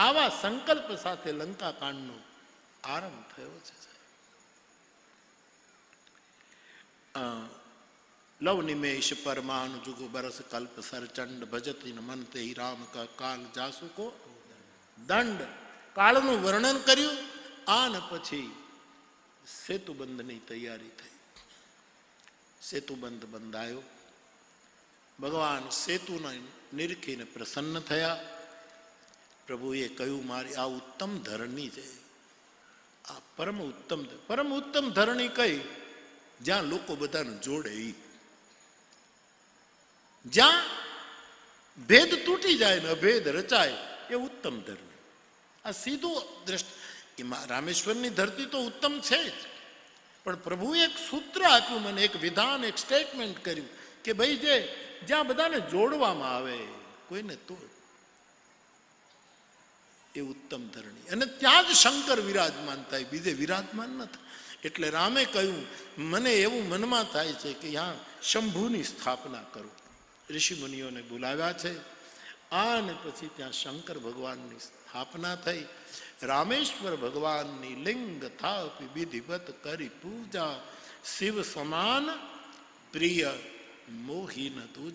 આવા સંકલ્પ સાથે લંકા કાંડનો આરંભ થયો છે. લવ નિમેશ પરમાનુ જુગ બરસ કલ્પ સરચંડ ભજતી મન તે રામ કા કાલ જાસુ કો દંડ. કાળનું વર્ણન કર્યું અને પછી સેતુબંધની તૈયારી થઈ. સેતુબંધ બંધાયો. ભગવાન સેતુને નિરખીને પ્રસન્ન થયા. પ્રભુએ કહ્યું, મારી આ ઉત્તમ ધરણી છે, આ પરમ ઉત્તમ ધરણી કઈ? જ્યાં લોકો બધાને જોડે, જ્યાં ભેદ તૂટી જાય ને અભેદ રચાય, એ ઉત્તમ ધરણી. આ સીધું દ્રષ્ટિ. રામેશ્વરની ધરતી તો ઉત્તમ છે જ, પણ પ્રભુએ એક સૂત્ર આપ્યું મને, એક વિધાન, એક સ્ટેટમેન્ટ કર્યું કે ભાઈ જ્યાં બધાને જોડવામાં આવે, કોઈને તોડ, એ ઉત્તમ ધરણી, અને ત્યાં જ શંકર વિરાજમાન થાય, બીજે વિરાજમાન ન થાય. એટલે રામે કહ્યું, મને એવું મનમાં થાય છે કે यहाँ શંભુની સ્થાપના કરું. ઋષિમુનિઓને બોલાવ્યા છે, અને પછી ત્યાં શંકર ભગવાનની સ્થાપના થઈ. રામેશ્વર ભગવાનની લિંગ થાપી વિધિવત કરી પૂજા, શિવ સમાન પ્રિય મોહી ન તુજા.